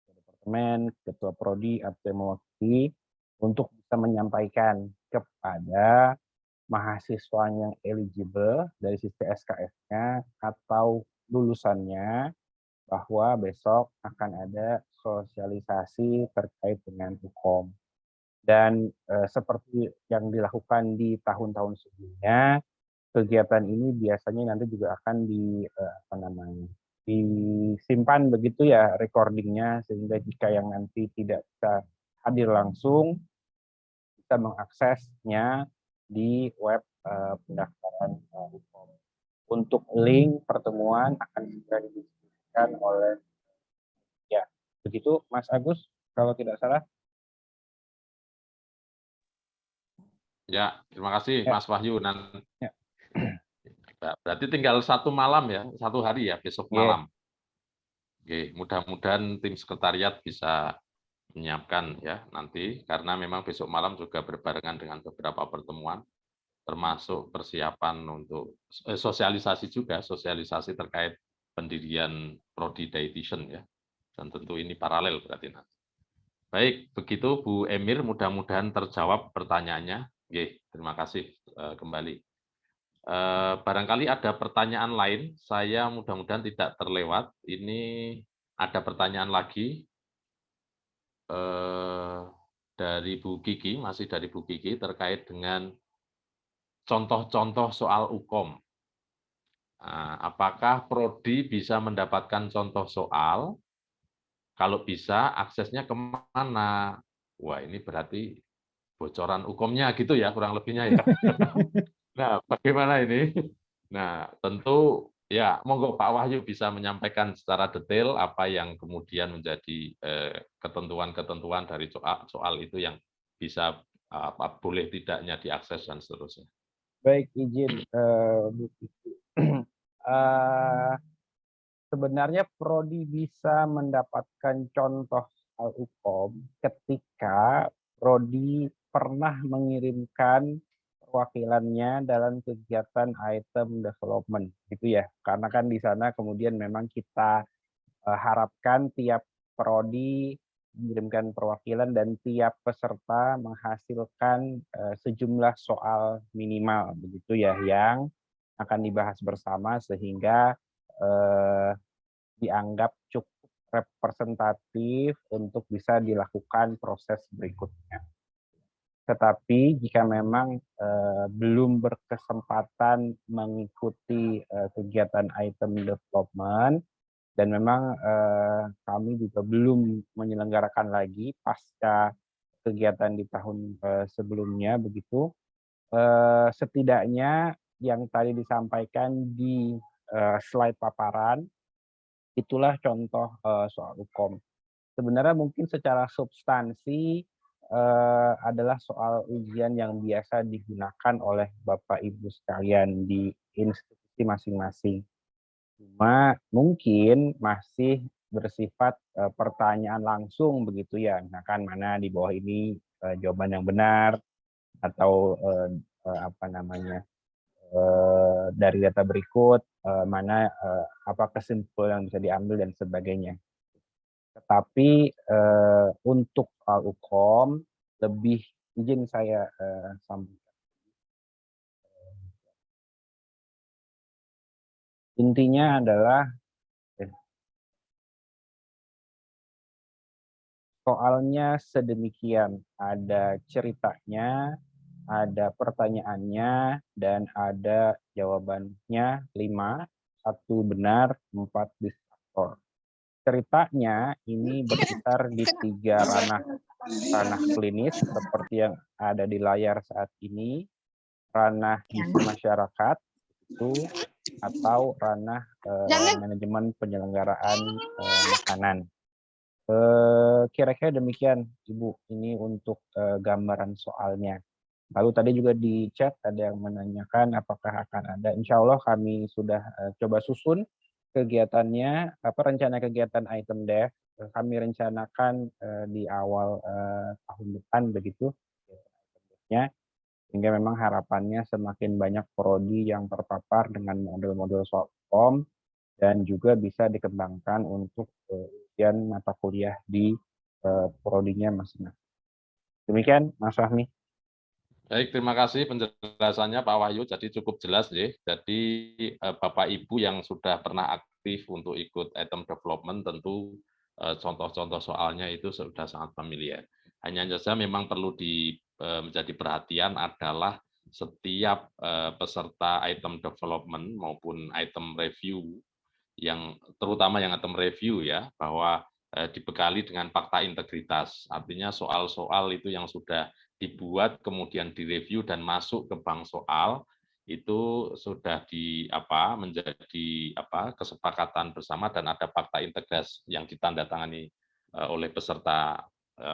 departemen, ketua prodi atau yang mewakili untuk bisa menyampaikan kepada mahasiswa yang eligible dari sisi SKS-nya atau lulusannya bahwa besok akan ada sosialisasi terkait dengan hukum. Dan seperti yang dilakukan di tahun-tahun sebelumnya, kegiatan ini biasanya nanti juga akan disimpan begitu ya recordingnya, sehingga jika yang nanti tidak bisa hadir langsung bisa mengaksesnya di web pendaftaran hukum. Untuk link pertemuan akan segera didistribusikan oleh ya begitu Mas Agus kalau tidak salah. Ya, terima kasih Mas Wahyu. Ya. Berarti tinggal 1 malam ya, 1 hari ya, besok malam. Oke, mudah-mudahan tim sekretariat bisa menyiapkan ya nanti, karena memang besok malam juga berbarengan dengan beberapa pertemuan, termasuk persiapan untuk sosialisasi juga, sosialisasi terkait pendirian prodi dietitian ya, dan tentu ini paralel berarti nanti. Baik, begitu Bu Emir, mudah-mudahan terjawab pertanyaannya. Oke, terima kasih kembali. Barangkali ada pertanyaan lain, saya mudah-mudahan tidak terlewat. Ini ada pertanyaan lagi dari Bu Kiki, masih dari Bu Kiki, terkait dengan contoh-contoh soal UKOM. Apakah prodi bisa mendapatkan contoh soal? Kalau bisa, aksesnya kemana? Wah, ini berarti bocoran UKOM-nya gitu ya, kurang lebihnya ya. Nah, bagaimana ini? Nah, tentu ya, monggo Pak Wahyu bisa menyampaikan secara detail apa yang kemudian menjadi ketentuan-ketentuan dari soal itu yang bisa boleh tidaknya diakses dan seterusnya. Baik, izin Bu Kiki. Sebenarnya prodi bisa mendapatkan contoh soal UKOM ketika prodi pernah mengirimkan perwakilannya dalam kegiatan item development, gitu ya. Karena kan di sana kemudian memang kita harapkan tiap prodi mengirimkan perwakilan dan tiap peserta menghasilkan sejumlah soal minimal, begitu ya, yang akan dibahas bersama sehingga dianggap cukup representatif untuk bisa dilakukan proses berikutnya. Tetapi jika memang belum berkesempatan mengikuti kegiatan item development dan memang kami juga belum menyelenggarakan lagi pasca kegiatan di tahun sebelumnya begitu, setidaknya yang tadi disampaikan di slide paparan itulah contoh soal UKOM. Sebenarnya mungkin secara substansi adalah soal ujian yang biasa digunakan oleh Bapak Ibu sekalian di institusi masing-masing. Cuma mungkin masih bersifat pertanyaan langsung begitu ya, misalkan mana di bawah ini jawaban yang benar atau apa namanya dari data berikut mana apa kesimpulan yang bisa diambil dan sebagainya. Tetapi untuk soal UKOM lebih izin saya sampaikan. Intinya adalah soalnya sedemikian, ada ceritanya, ada pertanyaannya, dan ada jawabannya 5, 1 benar, 4 distraktor. Ceritanya ini berkisar di 3 ranah klinis seperti yang ada di layar saat ini, ranah gizi masyarakat itu, atau ranah manajemen penyelenggaraan makanan. Kira-kira demikian Ibu, ini untuk gambaran soalnya. Lalu tadi juga di chat ada yang menanyakan apakah akan ada, insya Allah kami sudah coba susun kegiatannya, rencana kegiatan item dev, kami rencanakan di awal tahun depan begitu, sehingga memang harapannya semakin banyak prodi yang terpapar dengan model-model soal UKOM, dan juga bisa dikembangkan untuk ujian mata kuliah di prodinya masing-masing. Demikian Mas Fahmi. Baik, terima kasih penjelasannya Pak Wahyu. Jadi cukup jelas ya. Jadi Bapak Ibu yang sudah pernah aktif untuk ikut item development tentu contoh-contoh soalnya itu sudah sangat familiar. Hanya saja memang perlu menjadi perhatian adalah setiap peserta item development maupun item review, yang terutama yang item review ya, bahwa dibekali dengan fakta integritas. Artinya soal-soal itu yang sudah dibuat kemudian direview dan masuk ke bank soal itu sudah menjadi kesepakatan bersama dan ada fakta integritas yang ditandatangani oleh peserta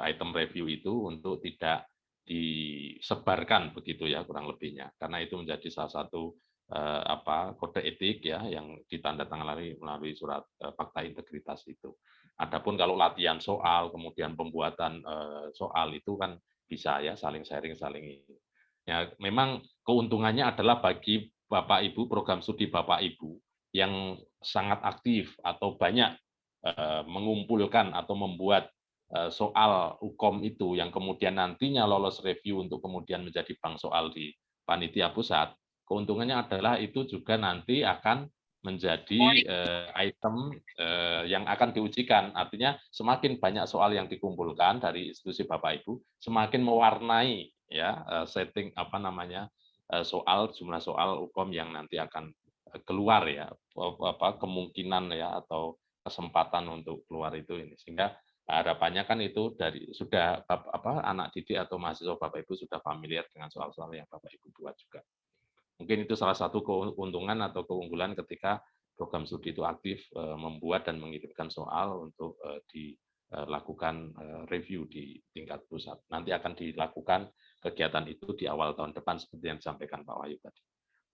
item review itu untuk tidak disebarkan begitu ya kurang lebihnya, karena itu menjadi salah satu kode etik ya yang ditandatangani melalui surat fakta integritas itu. Adapun kalau latihan soal kemudian pembuatan soal itu kan bisa ya saling sharing, saling ini. Ya, memang keuntungannya adalah bagi Bapak Ibu, program studi Bapak Ibu yang sangat aktif atau banyak mengumpulkan atau membuat soal UKOM itu yang kemudian nantinya lolos review untuk kemudian menjadi bank soal di panitia pusat. Keuntungannya adalah itu juga nanti akan menjadi item yang akan diujikan. Artinya semakin banyak soal yang dikumpulkan dari institusi Bapak Ibu, semakin mewarnai ya setting soal, jumlah soal UKOM yang nanti akan keluar ya, kemungkinan ya atau kesempatan untuk keluar itu ini. Sehingga harapannya kan itu dari sudah anak didik atau mahasiswa Bapak Ibu sudah familiar dengan soal-soal yang Bapak Ibu buat juga. Mungkin itu salah satu keuntungan atau keunggulan ketika program studi itu aktif membuat dan mengirimkan soal untuk dilakukan review di tingkat pusat. Nanti akan dilakukan kegiatan itu di awal tahun depan seperti yang disampaikan Pak Wahyu tadi.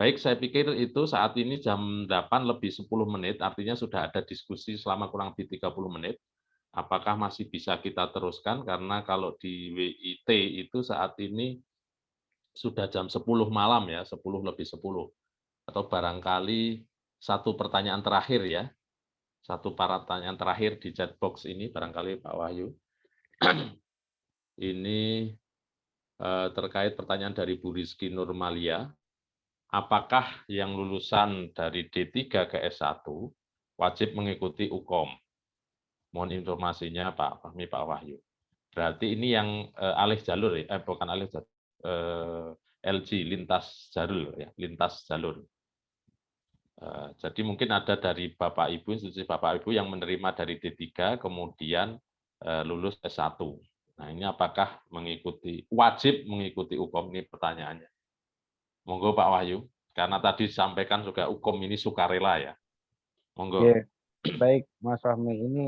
Baik, saya pikir itu saat ini jam 8 lebih 10 menit, artinya sudah ada diskusi selama kurang lebih 30 menit. Apakah masih bisa kita teruskan? Karena kalau di WIT itu saat ini sudah jam 10 malam ya, 10 lebih 10. Atau barangkali satu pertanyaan terakhir ya. Satu pertanyaan terakhir di chat box ini barangkali Pak Wahyu. Ini terkait pertanyaan dari Bu Rizky Nurmalia. Apakah yang lulusan dari D3 ke S1 wajib mengikuti UKOM? Mohon informasinya Pak Fahmi, Pak Wahyu. Berarti ini yang alih jalur ya, bukan alih jalur. LG lintas jalur ya, lintas jalur. Jadi mungkin ada dari Bapak Ibu, institusi Bapak Ibu yang menerima dari D3 kemudian lulus S1. Nah, ini apakah wajib mengikuti UKOM, ini pertanyaannya. Monggo Pak Wahyu, karena tadi disampaikan juga UKOM ini sukarela ya. Monggo. Ya, baik Mas Fahmi, ini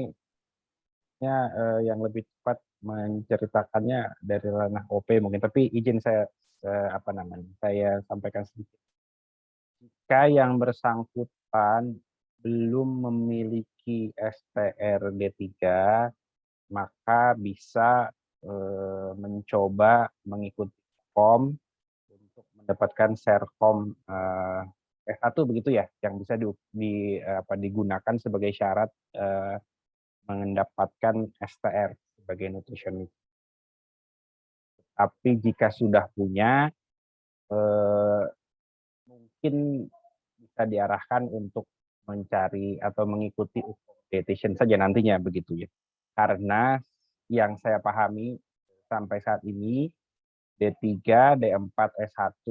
yang lebih cepat menceritakannya dari ranah OP mungkin, tapi izin saya saya sampaikan sedikit. Jika yang bersangkutan belum memiliki STR D3, maka bisa mencoba mengikuti UKOM untuk mendapatkan Serkom S1 begitu ya, yang bisa digunakan sebagai syarat mendapatkan STR sebagai nutritionist. Tapi jika sudah punya, mungkin bisa diarahkan untuk mencari atau mengikuti dietitian saja nantinya begitu ya. Karena yang saya pahami sampai saat ini D3, D4, S1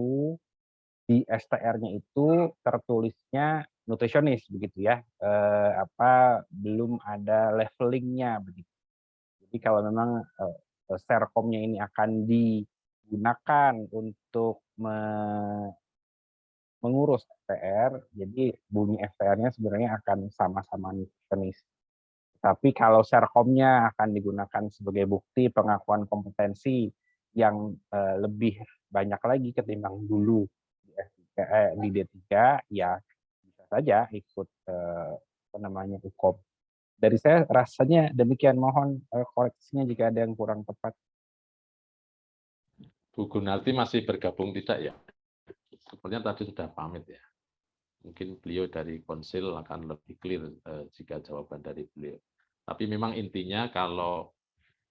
di STR-nya itu tertulisnya nutritionist begitu ya. Belum ada levelingnya begitu. Jadi kalau memang Serkomnya ini akan digunakan untuk mengurus STR, jadi bunyi STR-nya sebenarnya akan sama-sama nutritionist. Tapi kalau Serkomnya akan digunakan sebagai bukti pengakuan kompetensi yang lebih banyak lagi ketimbang dulu di D3, ya bisa saja ikut UKOM. Dari saya rasanya demikian, mohon koreksinya jika ada yang kurang tepat. Bu Gunarti masih bergabung tidak ya? Sepertinya tadi sudah pamit ya. Mungkin beliau dari konsil akan lebih clear jika jawaban dari beliau. Tapi memang intinya kalau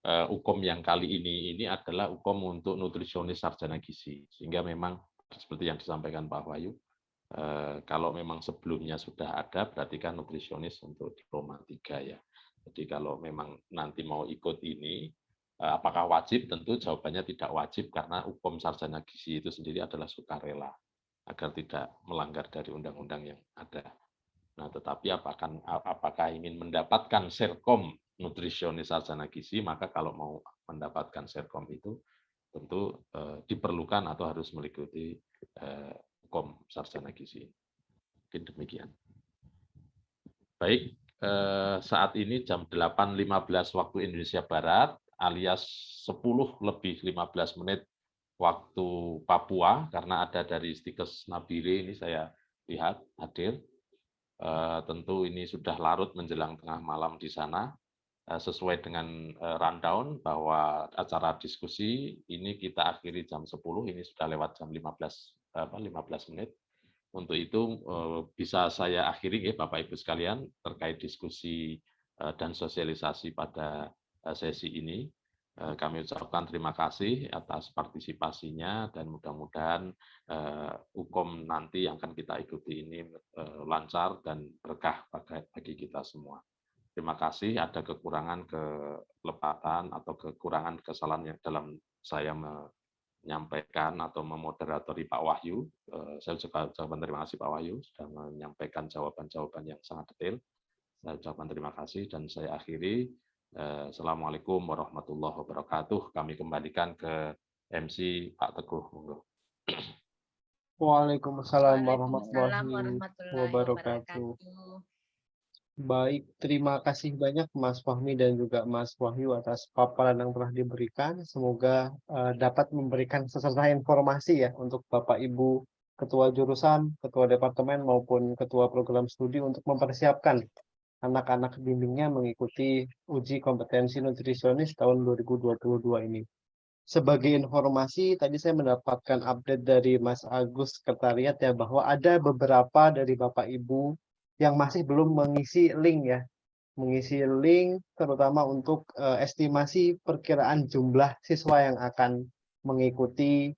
UKOM yang kali ini adalah UKOM untuk nutrisionis sarjana gizi. Sehingga memang seperti yang disampaikan Pak Wahyu, kalau memang sebelumnya sudah ada, berarti kan nutrisionis untuk diploma 3 ya. Jadi kalau memang nanti mau ikut ini, apakah wajib? Tentu jawabannya tidak wajib, karena UKOM sarjana gizi itu sendiri adalah sukarela, agar tidak melanggar dari undang-undang yang ada. Nah, tetapi apakah ingin mendapatkan Serkom nutrisionis sarjana gizi, maka kalau mau mendapatkan Serkom itu tentu diperlukan atau harus mengikuti UKOM sarjana gizi. Mungkin demikian. Baik, saat ini jam 8.15 waktu Indonesia Barat, alias 10:15 waktu Papua, karena ada dari Stikes Nabire ini saya lihat hadir. Tentu ini sudah larut menjelang tengah malam di sana. Sesuai dengan rundown bahwa acara diskusi ini kita akhiri jam 10, ini sudah lewat jam 15 menit. Untuk itu bisa saya akhiri ya Bapak Ibu sekalian terkait diskusi dan sosialisasi pada sesi ini. Kami ucapkan terima kasih atas partisipasinya dan mudah-mudahan UKOM nanti yang akan kita ikuti ini lancar dan berkah bagi kita semua. Terima kasih. Ada kekurangan, kelepatan atau kekurangan kesalahan yang dalam saya menyampaikan atau memoderatori Pak Wahyu. Saya ucapkan terima kasih Pak Wahyu sudah menyampaikan jawaban-jawaban yang sangat detail. Saya ucapkan terima kasih dan saya akhiri. Assalamualaikum warahmatullahi wabarakatuh. Kami kembalikan ke MC Pak Teguh. Waalaikumsalam warahmatullahi wabarakatuh. Baik, terima kasih banyak Mas Fahmi dan juga Mas Wahyu atas paparan yang telah diberikan. Semoga dapat memberikan seserta informasi ya untuk Bapak Ibu Ketua Jurusan, Ketua Departemen maupun Ketua Program Studi untuk mempersiapkan anak-anak bimbingnya mengikuti uji kompetensi nutrisionis tahun 2022 ini. Sebagai informasi, tadi saya mendapatkan update dari Mas Agus Sekretariat ya, bahwa ada beberapa dari Bapak Ibu yang masih belum mengisi link ya. Mengisi link terutama untuk estimasi perkiraan jumlah siswa yang akan mengikuti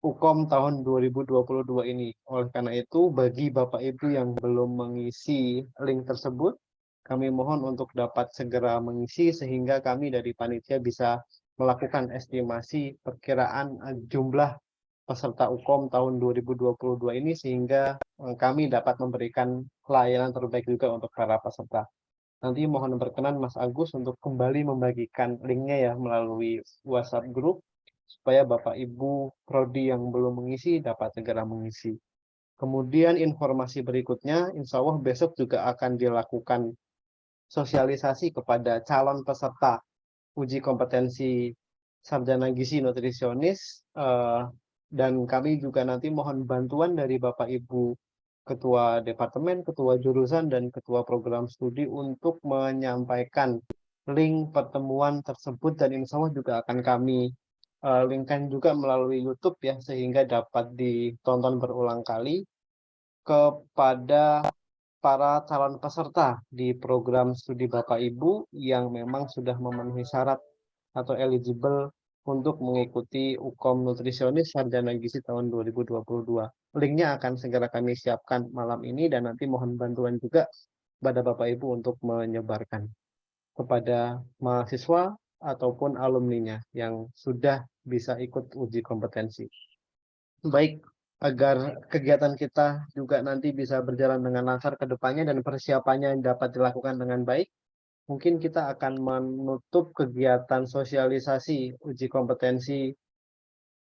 UKOM tahun 2022 ini. Oleh karena itu, bagi Bapak Ibu yang belum mengisi link tersebut, kami mohon untuk dapat segera mengisi sehingga kami dari panitia bisa melakukan estimasi perkiraan jumlah peserta UKOM tahun 2022 ini sehingga kami dapat memberikan pelayanan terbaik juga untuk para peserta. Nanti mohon berkenan Mas Agus untuk kembali membagikan linknya ya melalui WhatsApp group supaya Bapak Ibu Prodi yang belum mengisi dapat segera mengisi. Kemudian informasi berikutnya, insya Allah besok juga akan dilakukan sosialisasi kepada calon peserta uji kompetensi sarjana gizi nutrisionis dan kami juga nanti mohon bantuan dari Bapak Ibu ketua departemen, ketua jurusan, dan ketua program studi untuk menyampaikan link pertemuan tersebut, dan insya Allah juga akan kami linkkan juga melalui YouTube ya, sehingga dapat ditonton berulang kali kepada para calon peserta di program studi Bapak Ibu yang memang sudah memenuhi syarat atau eligible untuk mengikuti UKOM Nutrisionis Sarjana Gizi tahun 2022. Linknya akan segera kami siapkan malam ini, dan nanti mohon bantuan juga pada Bapak Ibu untuk menyebarkan kepada mahasiswa ataupun alumninya yang sudah bisa ikut uji kompetensi. Baik, agar kegiatan kita juga nanti bisa berjalan dengan lancar ke depannya dan persiapannya dapat dilakukan dengan baik, mungkin kita akan menutup kegiatan sosialisasi uji kompetensi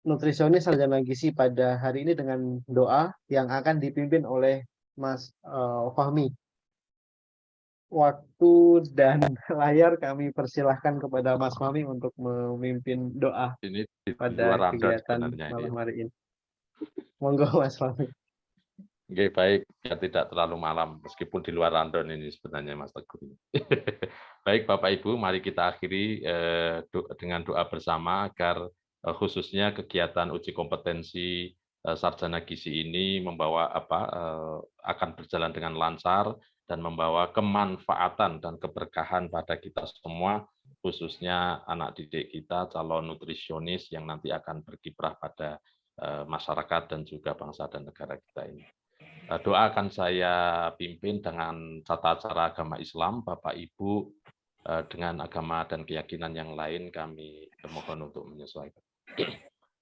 nutrisionis sarjana gizi pada hari ini dengan doa yang akan dipimpin oleh Mas Fahmi. Waktu dan layar kami persilahkan kepada Mas Fahmi untuk memimpin doa Ini di pada luar Anda kegiatan sebenarnya ini. malam hari ini. Monggo Mas Fahmi. Oke, baik, ya tidak terlalu malam, meskipun di luar Randon ini sebenarnya Mas Teguh. Baik Bapak Ibu, mari kita akhiri dengan doa bersama agar khususnya kegiatan uji kompetensi sarjana gizi ini membawa akan berjalan dengan lancar dan membawa kemanfaatan dan keberkahan pada kita semua, khususnya anak didik kita, calon nutrisionis yang nanti akan berkiprah pada masyarakat dan juga bangsa dan negara kita ini. Doa akan saya pimpin dengan tata cara agama Islam. Bapak Ibu dengan agama dan keyakinan yang lain kami mohon untuk menyesuaikan.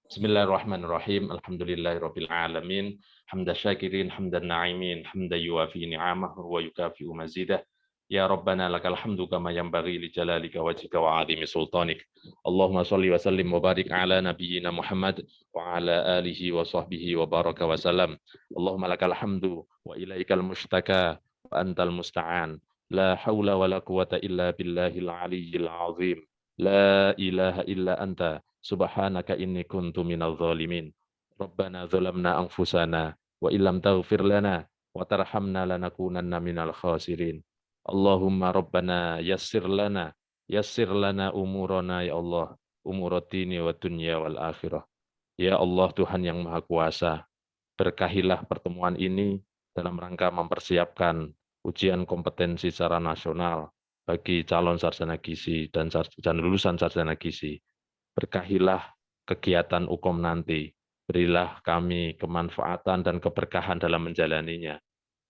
Bismillahirrahmanirrahim. Alhamdulillahirabbil alamin. Hamda syakirin, hamdan na'imin, hamda yuwafi ni'amahu wa yukafi'u mazidah. Ya Rabbana lakal hamdu kama yanbaghi li jalalika wajhika wa 'azimi sultanik. Allahumma shalli wa sallim wa barik ala nabiyyina Muhammad wa ala alihi wa sahbihi wa baraka wa salam. Allahumma lakal hamdu wa ilaikal mushtaka wa antal musta'an. La haula wa la quwata illa billahil aliyyil azim. La ilaha illa anta subhanaka inni kuntu minadh dhalimin. Rabbana zalamna anfusana wa illam taghfir lana wa tarhamna lanakunanna minal khasirin. Allahumma Rabbana yassir lana umurana ya Allah, umuratini wa dunya wal akhirah. Ya Allah Tuhan yang Maha Kuasa, berkahilah pertemuan ini dalam rangka mempersiapkan ujian kompetensi secara nasional bagi calon sarjana gizi dan lulusan sarjana gizi. Berkahilah kegiatan UKOM nanti, berilah kami kemanfaatan dan keberkahan dalam menjalaninya.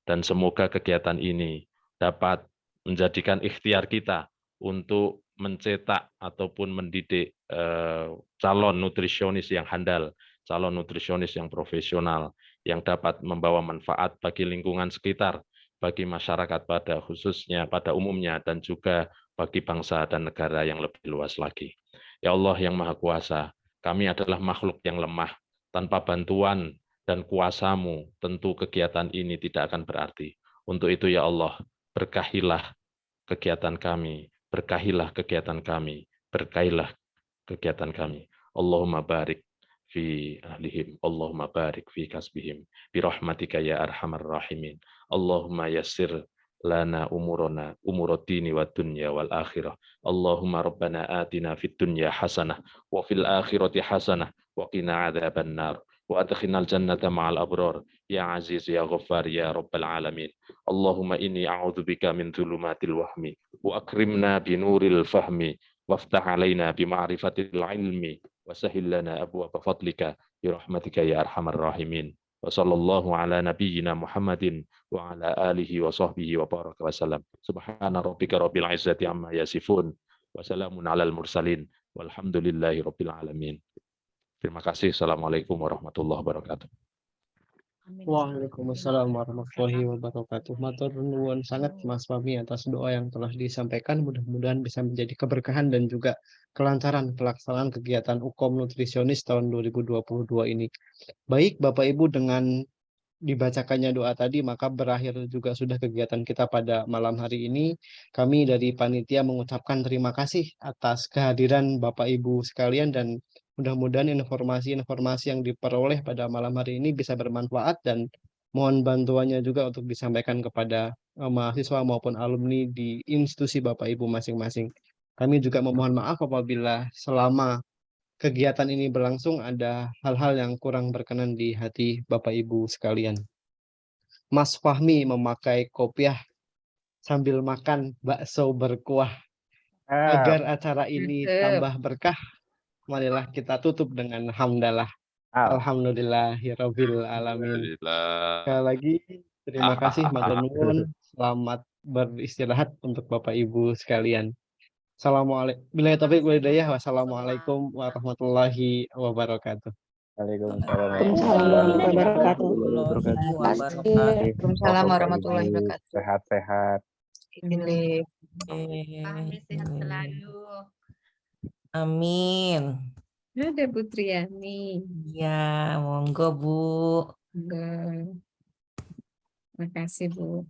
Dan semoga kegiatan ini dapat menjadikan ikhtiar kita untuk mencetak ataupun mendidik calon nutrisionis yang handal, calon nutrisionis yang profesional, yang dapat membawa manfaat bagi lingkungan sekitar, bagi masyarakat pada khususnya, pada umumnya, dan juga bagi bangsa dan negara yang lebih luas lagi. Ya Allah yang Maha Kuasa, kami adalah makhluk yang lemah. Tanpa bantuan dan kuasa-Mu, tentu kegiatan ini tidak akan berarti. Untuk itu ya Allah, berkahilah kegiatan kami, berkahilah kegiatan kami, berkahilah kegiatan kami. Allahumma barik fi ahlihim, Allahumma barik fi kasbihim, birahmatika ya arhamar rahimin. Allahumma yassir lana umurana, umuruddini wa dunya wal akhirah. Allahumma rabbana atina fid dunya hasanah, wa fil akhirati hasanah, wa qina adzaban nar. وأدخلنا الجنة مع الأبرار يا عزيز يا غفار يا رب العالمين. اللهم إني أعوذ بك من ظلمات الوهم وأكرمنا بنور الفهم وافتح علينا بمعرفة العلم وسهل لنا أبواب فضلك برحمتك يا أرحم الراحمين. وصلى الله على نبينا محمد وعلى آله وصحبه وبارك وسلم. سبحان ربك رب العزة عما يصفون وسلام على المرسلين والحمد لله رب العالمين. Terima kasih. Assalamualaikum warahmatullahi wabarakatuh. Waalaikumsalam warahmatullahi wabarakatuh. Matur nuwun sangat Mas Fahmi atas doa yang telah disampaikan. Mudah-mudahan bisa menjadi keberkahan dan juga kelancaran pelaksanaan kegiatan UKOM Nutrisionis tahun 2022 ini. Baik Bapak Ibu, dengan dibacakannya doa tadi, maka berakhir juga sudah kegiatan kita pada malam hari ini. Kami dari panitia mengucapkan terima kasih atas kehadiran Bapak Ibu sekalian, dan mudah-mudahan informasi-informasi yang diperoleh pada malam hari ini bisa bermanfaat dan Mohon bantuannya juga untuk disampaikan kepada mahasiswa maupun alumni di institusi Bapak Ibu masing-masing. Kami juga memohon maaf apabila selama kegiatan ini berlangsung ada hal-hal yang kurang berkenan di hati Bapak Ibu sekalian. Mas Fahmi memakai kopiah sambil makan bakso berkuah. Agar acara ini tambah berkah, marilah kita tutup dengan hamdalah. Alhamdulillahirabbil alamin. Sekali lagi terima kasih matur nuwun. Selamat beristirahat untuk Bapak Ibu sekalian. Wassalamualaikum warahmatullahi wabarakatuh. Waalaikumsalam Waalaikumsalam warahmatullahi wabarakatuh. Sehat-sehat. Sehat selalu. Amin. Ada Bu Triani. Ya, monggo Bu. Enggak. Makasih Bu.